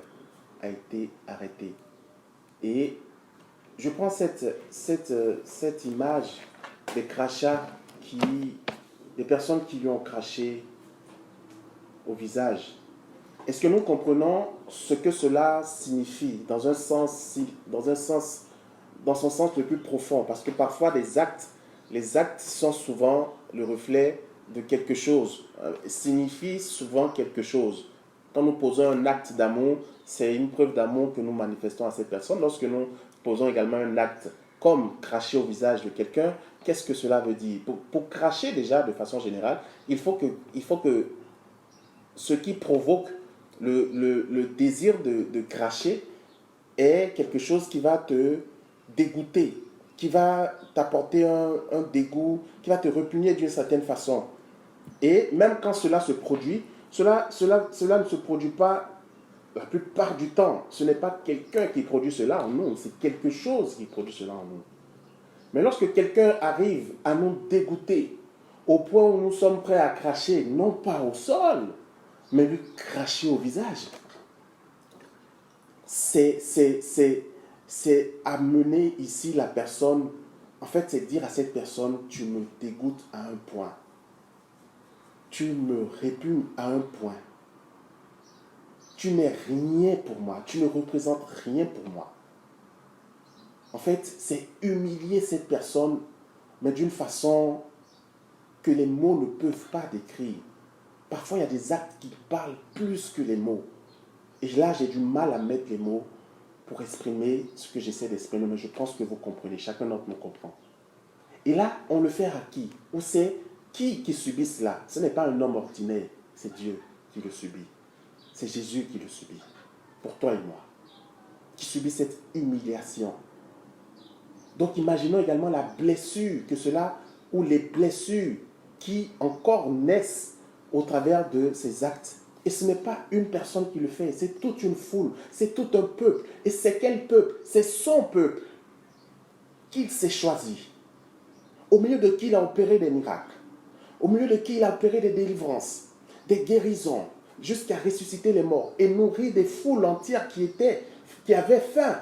Speaker 2: a été arrêté. Et je prends cette image des crachats, des personnes qui lui ont craché au visage. Est-ce que nous comprenons ce que cela signifie dans son sens le plus profond? Parce que parfois les actes sont souvent le reflet de quelque chose, signifient souvent quelque chose. Quand nous posons un acte d'amour, c'est une preuve d'amour que nous manifestons à cette personne. Lorsque nous posons également un acte comme cracher au visage de quelqu'un, qu'est-ce que cela veut dire? Pour cracher déjà de façon générale, il faut que ce qui provoque le désir de cracher est quelque chose qui va te dégoûter, qui va t'apporter un dégoût, qui va te répugner d'une certaine façon. Et même quand cela se produit, cela ne se produit pas la plupart du temps. Ce n'est pas quelqu'un qui produit cela en nous, c'est quelque chose qui produit cela en nous. Mais lorsque quelqu'un arrive à nous dégoûter au point où nous sommes prêts à cracher, non pas au sol, mais lui cracher au visage, c'est amener ici la personne, en fait c'est dire à cette personne, tu me dégoûtes à un point, tu me répugnes à un point, tu n'es rien pour moi, tu ne représentes rien pour moi. En fait, c'est humilier cette personne, mais d'une façon que les mots ne peuvent pas décrire. Parfois, il y a des actes qui parlent plus que les mots. Et là, j'ai du mal à mettre les mots pour exprimer ce que j'essaie d'exprimer, mais je pense que vous comprenez, chacun d'entre nous comprend. Et là, on le fait à qui? Ou c'est qui subit cela? Ce n'est pas un homme ordinaire, c'est Dieu qui le subit. C'est Jésus qui le subit, pour toi et moi, qui subit cette humiliation. Donc, imaginons également la blessure que cela, ou les blessures qui encore naissent au travers de ces actes Et ce n'est pas une personne qui le fait, c'est toute une foule, c'est tout un peuple. Et c'est quel peuple? C'est son peuple qu'il s'est choisi, au milieu de qui il a opéré des miracles, au milieu de qui il a opéré des délivrances, des guérisons, jusqu'à ressusciter les morts et nourrir des foules entières qui avaient faim.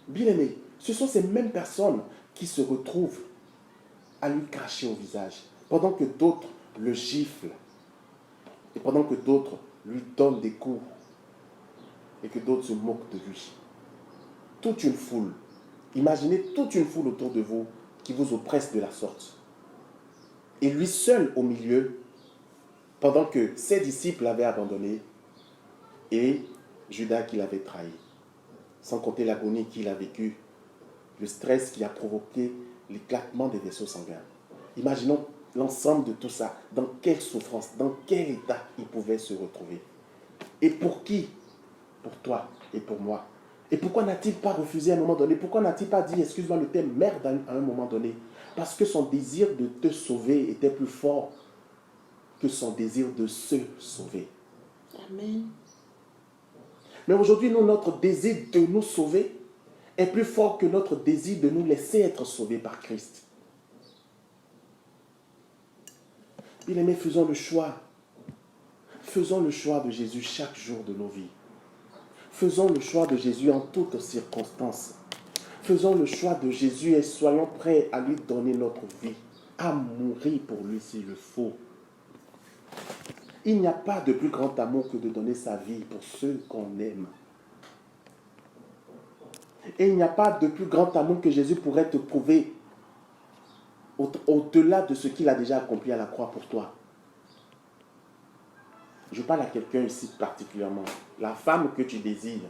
Speaker 2: Bien-aimés, ce sont ces mêmes personnes qui se retrouvent à lui cracher au visage, pendant que d'autres le giflent, et pendant que d'autres lui donnent des coups, et que d'autres se moquent de lui. Toute une foule, imaginez toute une foule autour de vous qui vous oppresse de la sorte. Et lui seul au milieu, pendant que ses disciples l'avaient abandonné, et Judas qui l'avait trahi, sans compter l'agonie qu'il a vécue, le stress qui a provoqué l'éclatement des vaisseaux sanguins. Imaginons l'ensemble de tout ça, dans quelle souffrance, dans quel état il pouvait se retrouver. Et pour qui? Pour toi et pour moi. Et pourquoi n'a-t-il pas refusé à un moment donné? Pourquoi n'a-t-il pas dit, excuse-moi le terme, merde à un moment donné? Parce que son désir de te sauver était plus fort que son désir de se sauver.
Speaker 1: Amen.
Speaker 2: Mais aujourd'hui, nous, notre désir de nous sauver est plus fort que notre désir de nous laisser être sauvés par Christ. Bien-aimés, faisons le choix. Faisons le choix de Jésus chaque jour de nos vies. Faisons le choix de Jésus en toutes circonstances. Faisons le choix de Jésus et soyons prêts à lui donner notre vie, à mourir pour lui s'il le faut. Il n'y a pas de plus grand amour que de donner sa vie pour ceux qu'on aime. Et il n'y a pas de plus grand amour que Jésus pourrait te prouver au-delà de ce qu'il a déjà accompli à la croix pour toi. Je parle à quelqu'un ici particulièrement. La femme que tu désires,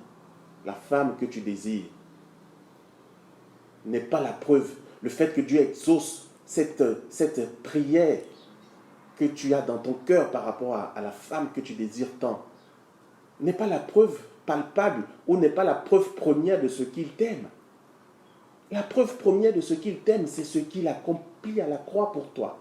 Speaker 2: n'est pas la preuve. Le fait que Dieu exauce cette prière que tu as dans ton cœur par rapport à la femme que tu désires tant, n'est pas la preuve palpable ou n'est pas la preuve première de ce qu'il t'aime. La preuve première de ce qu'il t'aime, c'est ce qu'il accomplit à la croix pour toi.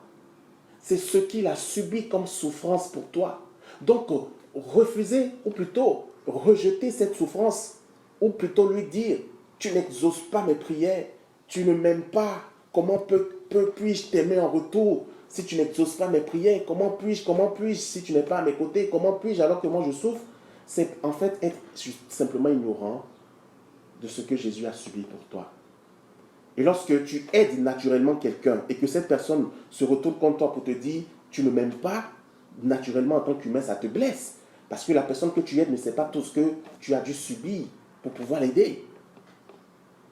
Speaker 2: C'est ce qu'il a subi comme souffrance pour toi. Donc, refuser, ou plutôt rejeter cette souffrance, ou plutôt lui dire, tu n'exauces pas mes prières, tu ne m'aimes pas, comment puis-je t'aimer en retour si tu n'exauces pas mes prières? Comment puis-je si tu n'es pas à mes côtés? Comment puis-je alors que moi je souffre? C'est en fait être simplement ignorant de ce que Jésus a subi pour toi. Et lorsque tu aides naturellement quelqu'un et que cette personne se retourne contre toi pour te dire tu ne m'aimes pas, naturellement en tant qu'humain ça te blesse. Parce que la personne que tu aides ne sait pas tout ce que tu as dû subir pour pouvoir l'aider.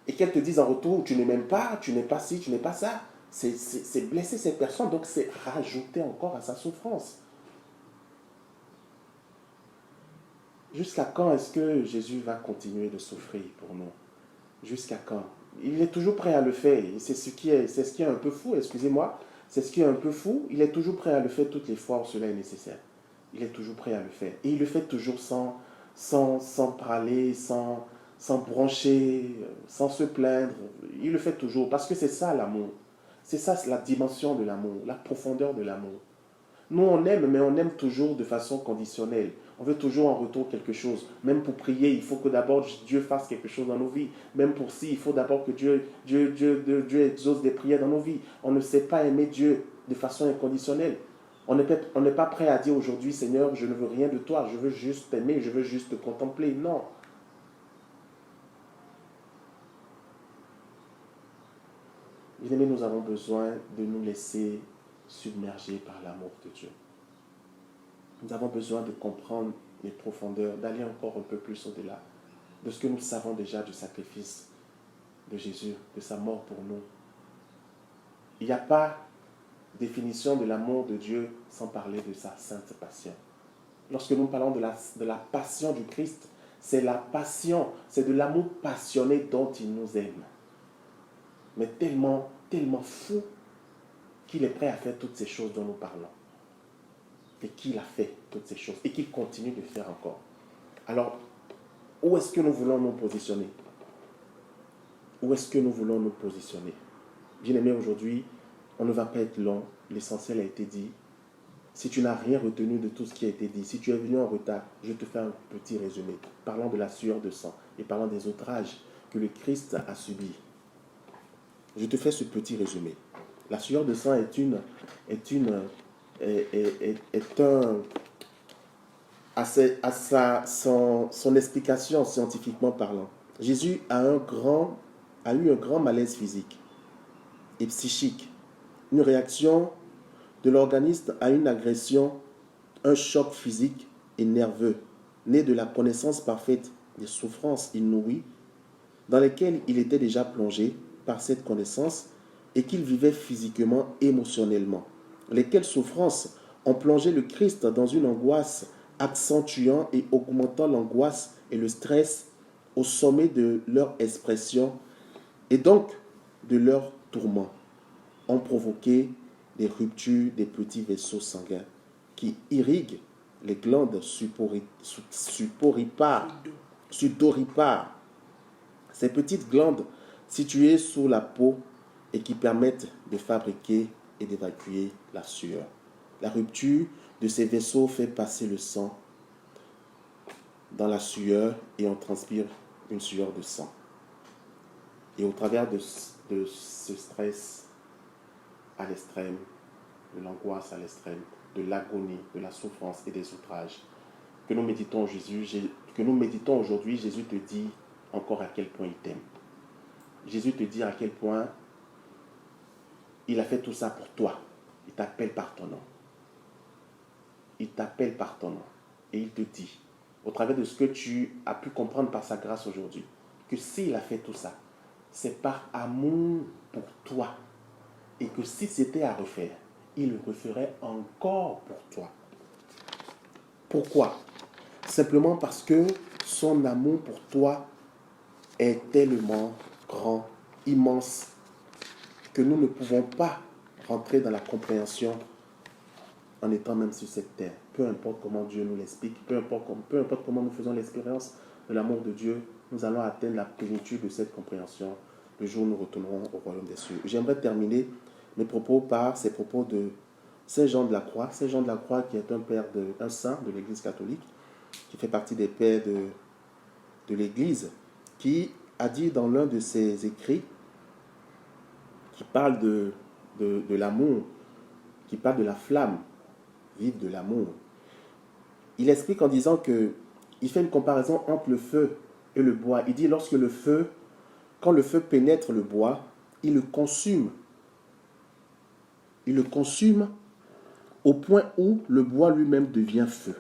Speaker 2: Et qu'elle te dise en retour tu ne m'aimes pas, tu n'es pas ci, tu n'es pas ça. C'est blesser cette personne, donc c'est rajouter encore à sa souffrance. Jusqu'à quand est-ce que Jésus va continuer de souffrir pour nous? Jusqu'à quand? Il est toujours prêt à le faire. C'est ce qui est un peu fou, excusez-moi. C'est ce qui est un peu fou. Il est toujours prêt à le faire toutes les fois où cela est nécessaire. Il est toujours prêt à le faire. Et il le fait toujours sans parler, sans broncher, sans se plaindre. Il le fait toujours parce que c'est ça l'amour. C'est ça la dimension de l'amour, la profondeur de l'amour. Nous, on aime, mais on aime toujours de façon conditionnelle. On veut toujours en retour quelque chose. Même pour prier, il faut que d'abord Dieu fasse quelque chose dans nos vies. Même pour ci, il faut d'abord que Dieu exauce des prières dans nos vies. On ne sait pas aimer Dieu de façon inconditionnelle. On n'est pas prêt à dire aujourd'hui, Seigneur, je ne veux rien de toi, je veux juste t'aimer, je veux juste te contempler. Non. Bien-aimés, nous avons besoin de nous laisser submerger par l'amour de Dieu. Nous avons besoin de comprendre les profondeurs, d'aller encore un peu plus au-delà de ce que nous savons déjà du sacrifice de Jésus, de sa mort pour nous. Il n'y a pas définition de l'amour de Dieu sans parler de sa sainte passion. Lorsque nous parlons de la passion du Christ, c'est la passion, c'est de l'amour passionné dont il nous aime. Mais tellement, tellement fou qu'il est prêt à faire toutes ces choses dont nous parlons. Et qu'il a fait toutes ces choses et qu'il continue de faire encore. Alors, où est-ce que nous voulons nous positionner? Où est-ce que nous voulons nous positionner? Bien-aimés, aujourd'hui, on ne va pas être long. l'essentiel a été dit. Si tu n'as rien retenu de tout ce qui a été dit, si tu es venu en retard, je te fais un petit résumé, parlant de la sueur de sang et parlant des outrages que le Christ a subis. Je te fais ce petit résumé. La sueur de sang son explication scientifiquement parlant. Jésus a eu un grand malaise physique et psychique, une réaction de l'organisme à une agression, un choc physique et nerveux, né de la connaissance parfaite des souffrances inouïes dans lesquelles il était déjà plongé par cette connaissance et qu'il vivait physiquement, émotionnellement. Lesquelles souffrances ont plongé le Christ dans une angoisse accentuant et augmentant l'angoisse et le stress au sommet de leur expression et donc de leur tourment, ont provoqué des ruptures des petits vaisseaux sanguins qui irriguent les glandes sudoripares. Ces petites glandes situées sous la peau et qui permettent de fabriquer et d'évacuer la sueur. La rupture de ces vaisseaux fait passer le sang dans la sueur et on transpire une sueur de sang. Et au travers de ce stress à l'extrême, de l'angoisse à l'extrême, de l'agonie, de la souffrance et des outrages, que nous méditons aujourd'hui, Jésus te dit encore à quel point il t'aime. Jésus te dit à quel point il a fait tout ça pour toi. Il t'appelle par ton nom. Il t'appelle par ton nom. Et il te dit, au travers de ce que tu as pu comprendre par sa grâce aujourd'hui, que s'il a fait tout ça, c'est par amour pour toi. Et que si c'était à refaire, il le referait encore pour toi. Pourquoi? Simplement parce que son amour pour toi est tellement grand, immense, que nous ne pouvons pas rentrer dans la compréhension en étant même sur cette terre. Peu importe comment Dieu nous l'explique, peu importe comment nous faisons l'expérience de l'amour de Dieu, nous allons atteindre la plénitude de cette compréhension le jour où nous retournerons au royaume des cieux. J'aimerais terminer mes propos par ces propos de Saint Jean de la Croix. Saint Jean de la Croix qui est un saint de l'Église catholique, qui fait partie des pères de l'Église, qui a dit dans l'un de ses écrits, qui parle de l'amour, qui parle de la flamme vive de l'amour. Il explique en disant que il fait une comparaison entre le feu et le bois. Il dit quand le feu pénètre le bois, il le consume. Il le consume au point où le bois lui-même devient feu.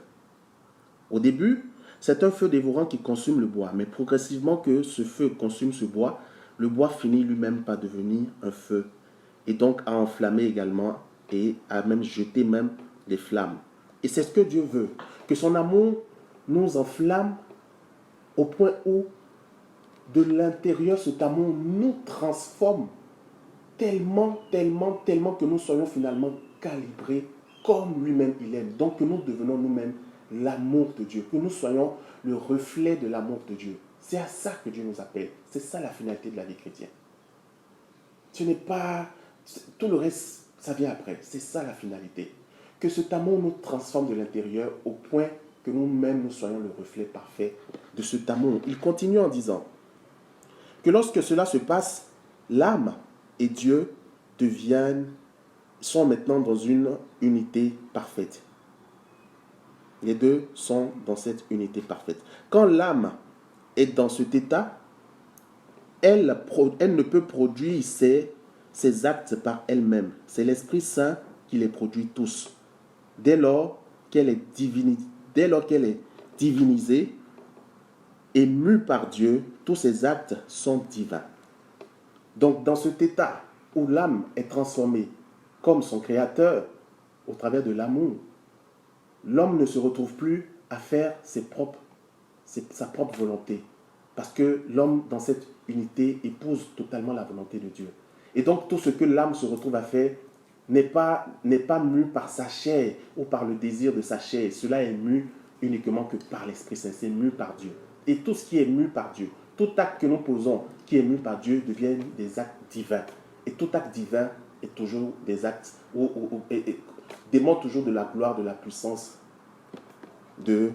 Speaker 2: Au début, c'est un feu dévorant qui consume le bois, mais progressivement que ce feu consume ce bois, le bois finit lui-même par devenir un feu et donc à enflammer également et à même jeter même des flammes. Et c'est ce que Dieu veut, que son amour nous enflamme au point où de l'intérieur cet amour nous transforme tellement que nous soyons finalement calibrés comme lui-même il aime. Donc que nous devenons nous-mêmes l'amour de Dieu, que nous soyons le reflet de l'amour de Dieu. C'est à ça que Dieu nous appelle. C'est ça la finalité de la vie chrétienne. Ce n'est pas... Tout le reste, ça vient après. C'est ça la finalité. Que cet amour nous transforme de l'intérieur au point que nous-mêmes nous soyons le reflet parfait de cet amour. Il continue en disant que lorsque cela se passe, l'âme et Dieu sont maintenant dans une unité parfaite. Les deux sont dans cette unité parfaite. Quand l'âme est dans cet état, elle ne peut produire ses actes par elle-même. C'est l'Esprit Saint qui les produit tous. Dès lors qu'elle est divinisée et mue par Dieu, tous ses actes sont divins. Donc dans cet état où l'âme est transformée comme son Créateur au travers de l'amour, l'homme ne se retrouve plus à faire sa propre volonté. Parce que l'homme, dans cette unité, épouse totalement la volonté de Dieu. Et donc, tout ce que l'âme se retrouve à faire n'est pas mu par sa chair ou par le désir de sa chair. Cela est mu uniquement que par l'Esprit Saint. C'est mu par Dieu. Et tout ce qui est mu par Dieu, tout acte que nous posons qui est mu par Dieu devient des actes divins. Et tout acte divin est toujours des actes, démontre toujours de la gloire, de la puissance de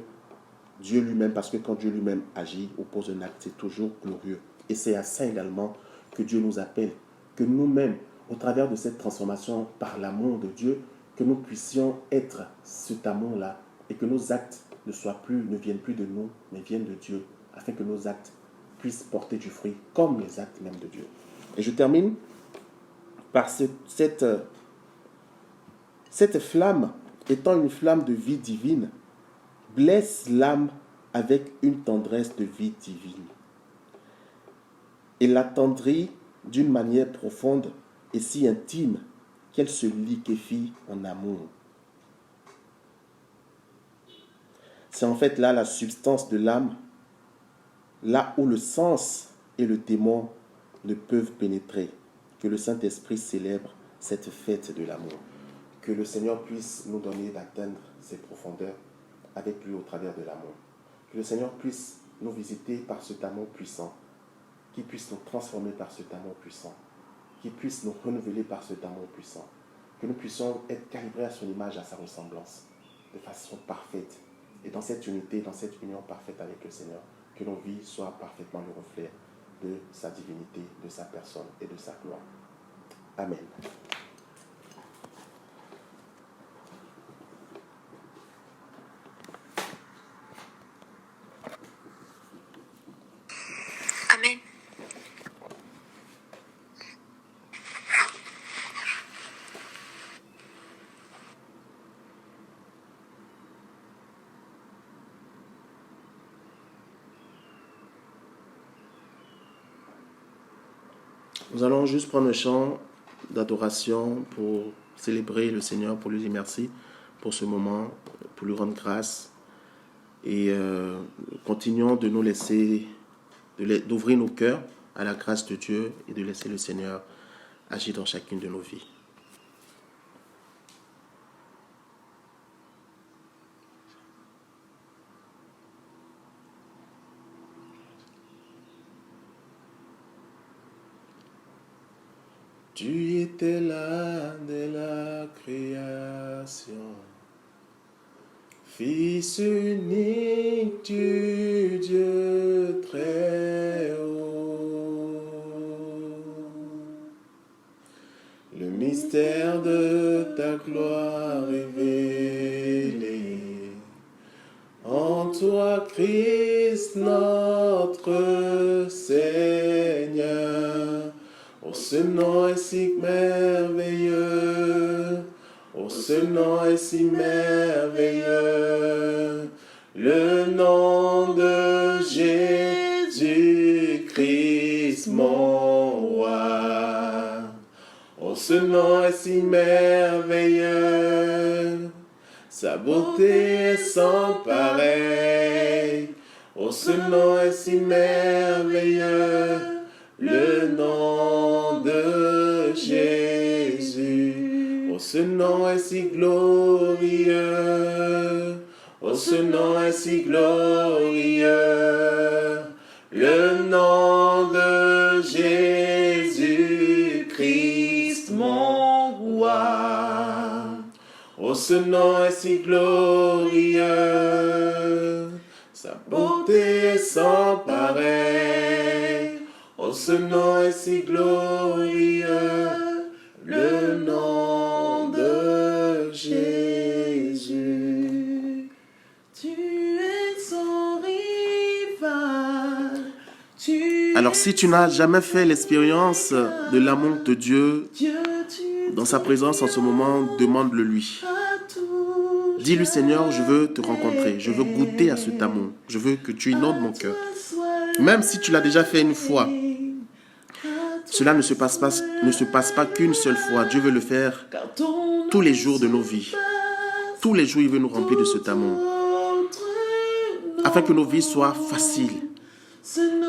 Speaker 2: Dieu lui-même, parce que quand Dieu lui-même agit, oppose un acte, c'est toujours glorieux. Et c'est à ça également que Dieu nous appelle, que nous-mêmes, au travers de cette transformation par l'amour de Dieu, que nous puissions être cet amour-là et que nos actes ne viennent plus de nous, mais viennent de Dieu, afin que nos actes puissent porter du fruit, comme les actes même de Dieu. Et je termine par cette flamme, étant une flamme de vie divine, blesse l'âme avec une tendresse de vie divine et l'attendrit d'une manière profonde et si intime qu'elle se liquéfie en amour. C'est en fait là la substance de l'âme, là où le sens et le démon ne peuvent pénétrer, que le Saint-Esprit célèbre cette fête de l'amour. Que le Seigneur puisse nous donner d'atteindre ces profondeurs avec lui au travers de l'amour. Que le Seigneur puisse nous visiter par cet amour puissant, qu'il puisse nous transformer par cet amour puissant, qu'il puisse nous renouveler par cet amour puissant, que nous puissions être calibrés à son image, à sa ressemblance, de façon parfaite. Et dans cette unité, dans cette union parfaite avec le Seigneur, que nos vies soient parfaitement le reflet de sa divinité, de sa personne et de sa gloire. Amen.
Speaker 3: Amen.
Speaker 2: Nous allons juste prendre un chant d'adoration pour célébrer le Seigneur, pour lui dire merci pour ce moment, pour lui rendre grâce. Et continuons de nous laisser, d'ouvrir nos cœurs à la grâce de Dieu et de laisser le Seigneur agir dans chacune de nos vies. Tu étais là dès la création, Fils unique du Dieu très haut. Le mystère de ta gloire révélé, en toi Christ notre Seigneur. Oh, ce nom est si merveilleux, oh, ce nom est si merveilleux, le nom de Jésus-Christ, mon roi. Oh, ce nom est si merveilleux, sa beauté est sans pareil. Oh, ce nom est si merveilleux, le nom de Jésus. Oh, ce nom est si glorieux. Oh, ce nom est si glorieux. Le nom de Jésus-Christ, mon roi. Oh, ce nom est si glorieux. Sa beauté est sans pareil. Oh, ce nom est si glorieux, le nom de Jésus.
Speaker 1: Tu es son rival.
Speaker 2: Alors, si tu n'as jamais fait l'expérience de l'amour de Dieu dans sa présence en ce moment, demande-le lui. Dis-lui, Seigneur, je veux te rencontrer, je veux goûter à cet amour, je veux que tu inondes mon cœur. Même si tu l'as déjà fait une fois, cela ne se passe pas qu'une seule fois. Dieu veut le faire tous les jours de nos vies. Tous les jours, il veut nous remplir de cet amour. Afin que nos vies soient faciles.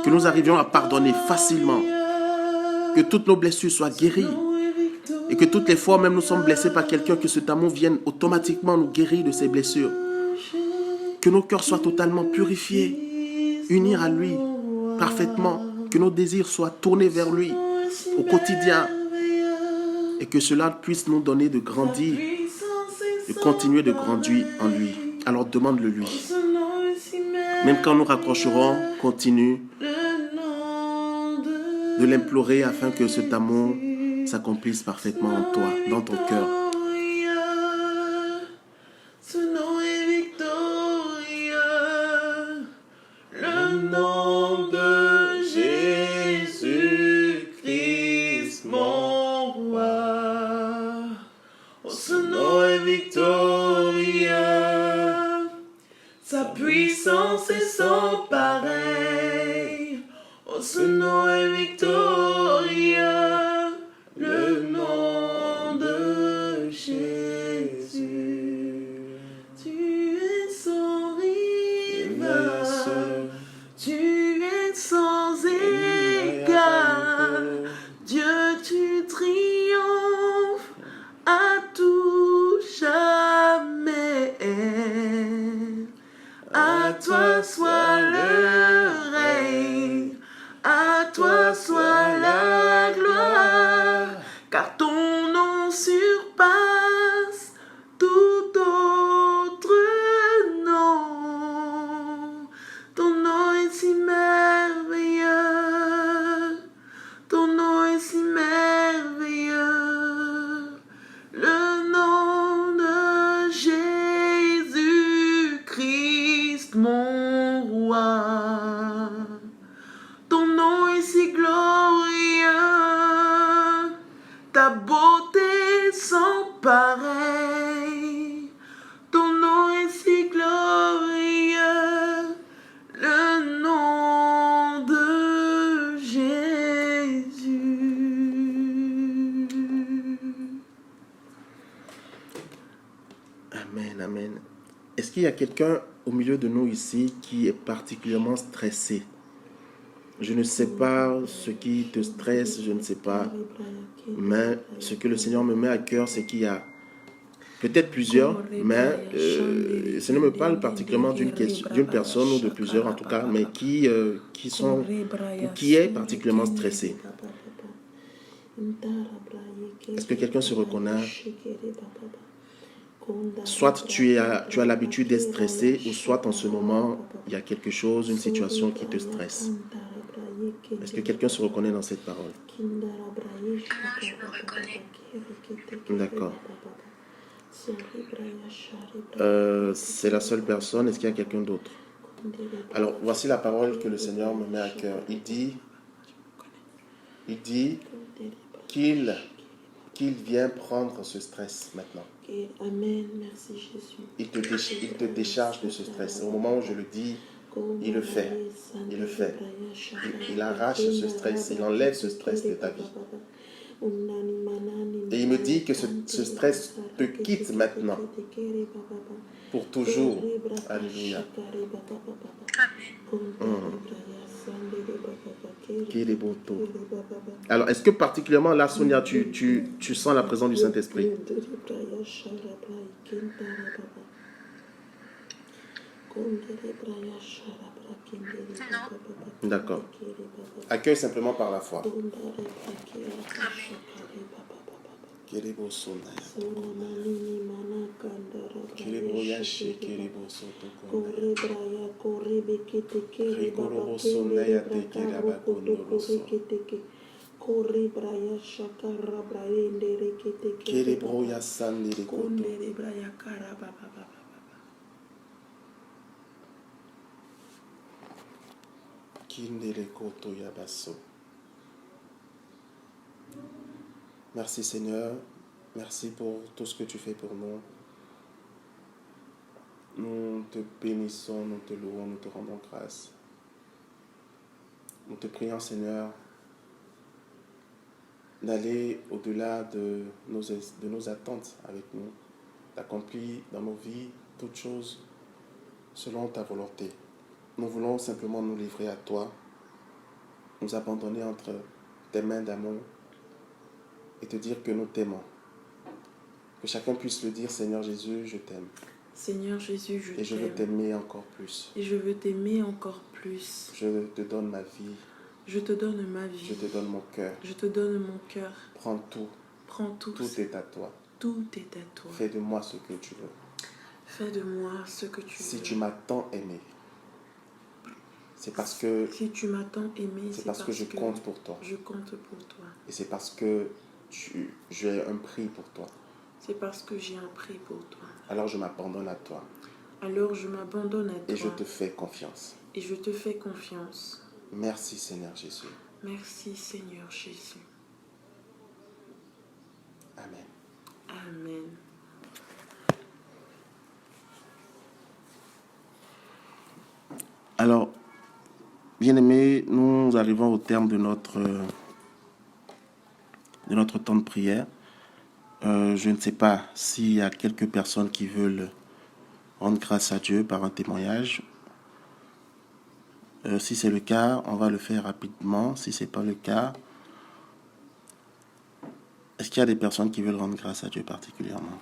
Speaker 2: Que nous arrivions à pardonner facilement. Que toutes nos blessures soient guéries. Et que toutes les fois, même nous sommes blessés par quelqu'un, que cet amour vienne automatiquement nous guérir de ces blessures. Que nos cœurs soient totalement purifiés. Unir à lui parfaitement. Que nos désirs soient tournés vers lui au quotidien. et que cela puisse nous donner de grandir, de continuer de grandir en lui. Alors demande-le lui. Même quand nous raccrocherons, continue de l'implorer afin que cet amour s'accomplisse parfaitement en toi, dans ton cœur.
Speaker 1: Ce nom est victorieux, le nom de Jésus-Christ, mon roi. Oh, ce nom est victorieux, sa puissance est sans pareil. Oh, ce nom est victorieux, le nom de Jésus. Tu es sans rival, tu es sans égal. Dieu, tu triomphes à tout jamais. À toi soit le règne, à toi soit la gloire, car ton nom surpasse tout autre nom. Ton nom est si merveilleux, ton nom est si merveilleux, le nom de Jésus-Christ, mon roi. Ton nom est si glorieux, ta beauté sans pareil. Ton nom est si glorieux, le nom de Jésus.
Speaker 2: Amen, amen. Est-ce qu'il y a quelqu'un au milieu de nous ici qui est particulièrement stressé? Je ne sais pas ce qui te stresse, je ne sais pas. Mais ce que le Seigneur me met à cœur, c'est qu'il y a peut-être plusieurs, mais ce ne me parle particulièrement d'une personne ou de plusieurs en tout cas, mais qui est particulièrement stressé. Est-ce que quelqu'un se reconnaît? Soit tu as l'habitude d'être stressé, ou soit en ce moment, il y a quelque chose, une situation qui te stresse. Est-ce que quelqu'un se reconnaît dans cette parole?
Speaker 3: Je me reconnais.
Speaker 2: D'accord. C'est la seule personne. Est-ce qu'il y a quelqu'un d'autre? Alors, voici la parole que le Seigneur me met à cœur. Il dit qu'il vient prendre ce stress maintenant.
Speaker 1: Amen, merci Jésus.
Speaker 2: Il te décharge de ce stress. Au moment où je le dis, il le fait. Il le fait. Il arrache ce stress. Il enlève ce stress de ta vie. Et il me dit que ce stress te quitte maintenant. Pour toujours. Alléluia. Alors, est-ce que particulièrement là, Sonia, tu sens la présence du Saint-Esprit?
Speaker 3: Non.
Speaker 2: D'accord. Accueille simplement par la foi. Merci Seigneur, merci pour tout ce que tu fais pour nous. Nous te bénissons, nous te louons, nous te rendons grâce. Nous te prions Seigneur d'aller au-delà de nos attentes avec nous, d'accomplir dans nos vies toutes choses selon ta volonté. Nous voulons simplement nous livrer à toi, nous abandonner entre tes mains d'amour et te dire que nous t'aimons. Que chacun puisse le dire, Seigneur Jésus, je t'aime.
Speaker 1: Seigneur Jésus, je t'aime.
Speaker 2: Et je veux t'aimer encore plus.
Speaker 1: Et je veux t'aimer encore plus.
Speaker 2: Je te donne ma vie.
Speaker 1: Je te donne ma vie.
Speaker 2: Je te donne mon cœur.
Speaker 1: Je te donne mon cœur.
Speaker 2: Prends tout.
Speaker 1: Prends tout.
Speaker 2: Tout est à toi.
Speaker 1: Tout est à toi.
Speaker 2: Fais de moi ce que tu veux.
Speaker 1: Fais de moi ce que tu veux.
Speaker 2: Si tu m'as tant aimé, c'est parce que
Speaker 1: Si tu m'as tant aimé,
Speaker 2: c'est parce que je compte pour toi.
Speaker 1: Je compte pour toi.
Speaker 2: Et c'est parce que j'ai un prix pour toi.
Speaker 1: C'est parce que j'ai un prix pour toi.
Speaker 2: Alors je m'abandonne à toi.
Speaker 1: Alors je m'abandonne à toi.
Speaker 2: Et je te fais confiance.
Speaker 1: Et je te fais confiance.
Speaker 2: Merci Seigneur Jésus.
Speaker 1: Merci Seigneur Jésus.
Speaker 2: Amen.
Speaker 1: Amen.
Speaker 2: Alors, bien-aimés, nous arrivons au terme de notre temps de prière. Je ne sais pas s'il y a quelques personnes qui veulent rendre grâce à Dieu par un témoignage. Si c'est le cas, on va le faire rapidement. Si ce n'est pas le cas, est-ce qu'il y a des personnes qui veulent rendre grâce à Dieu particulièrement?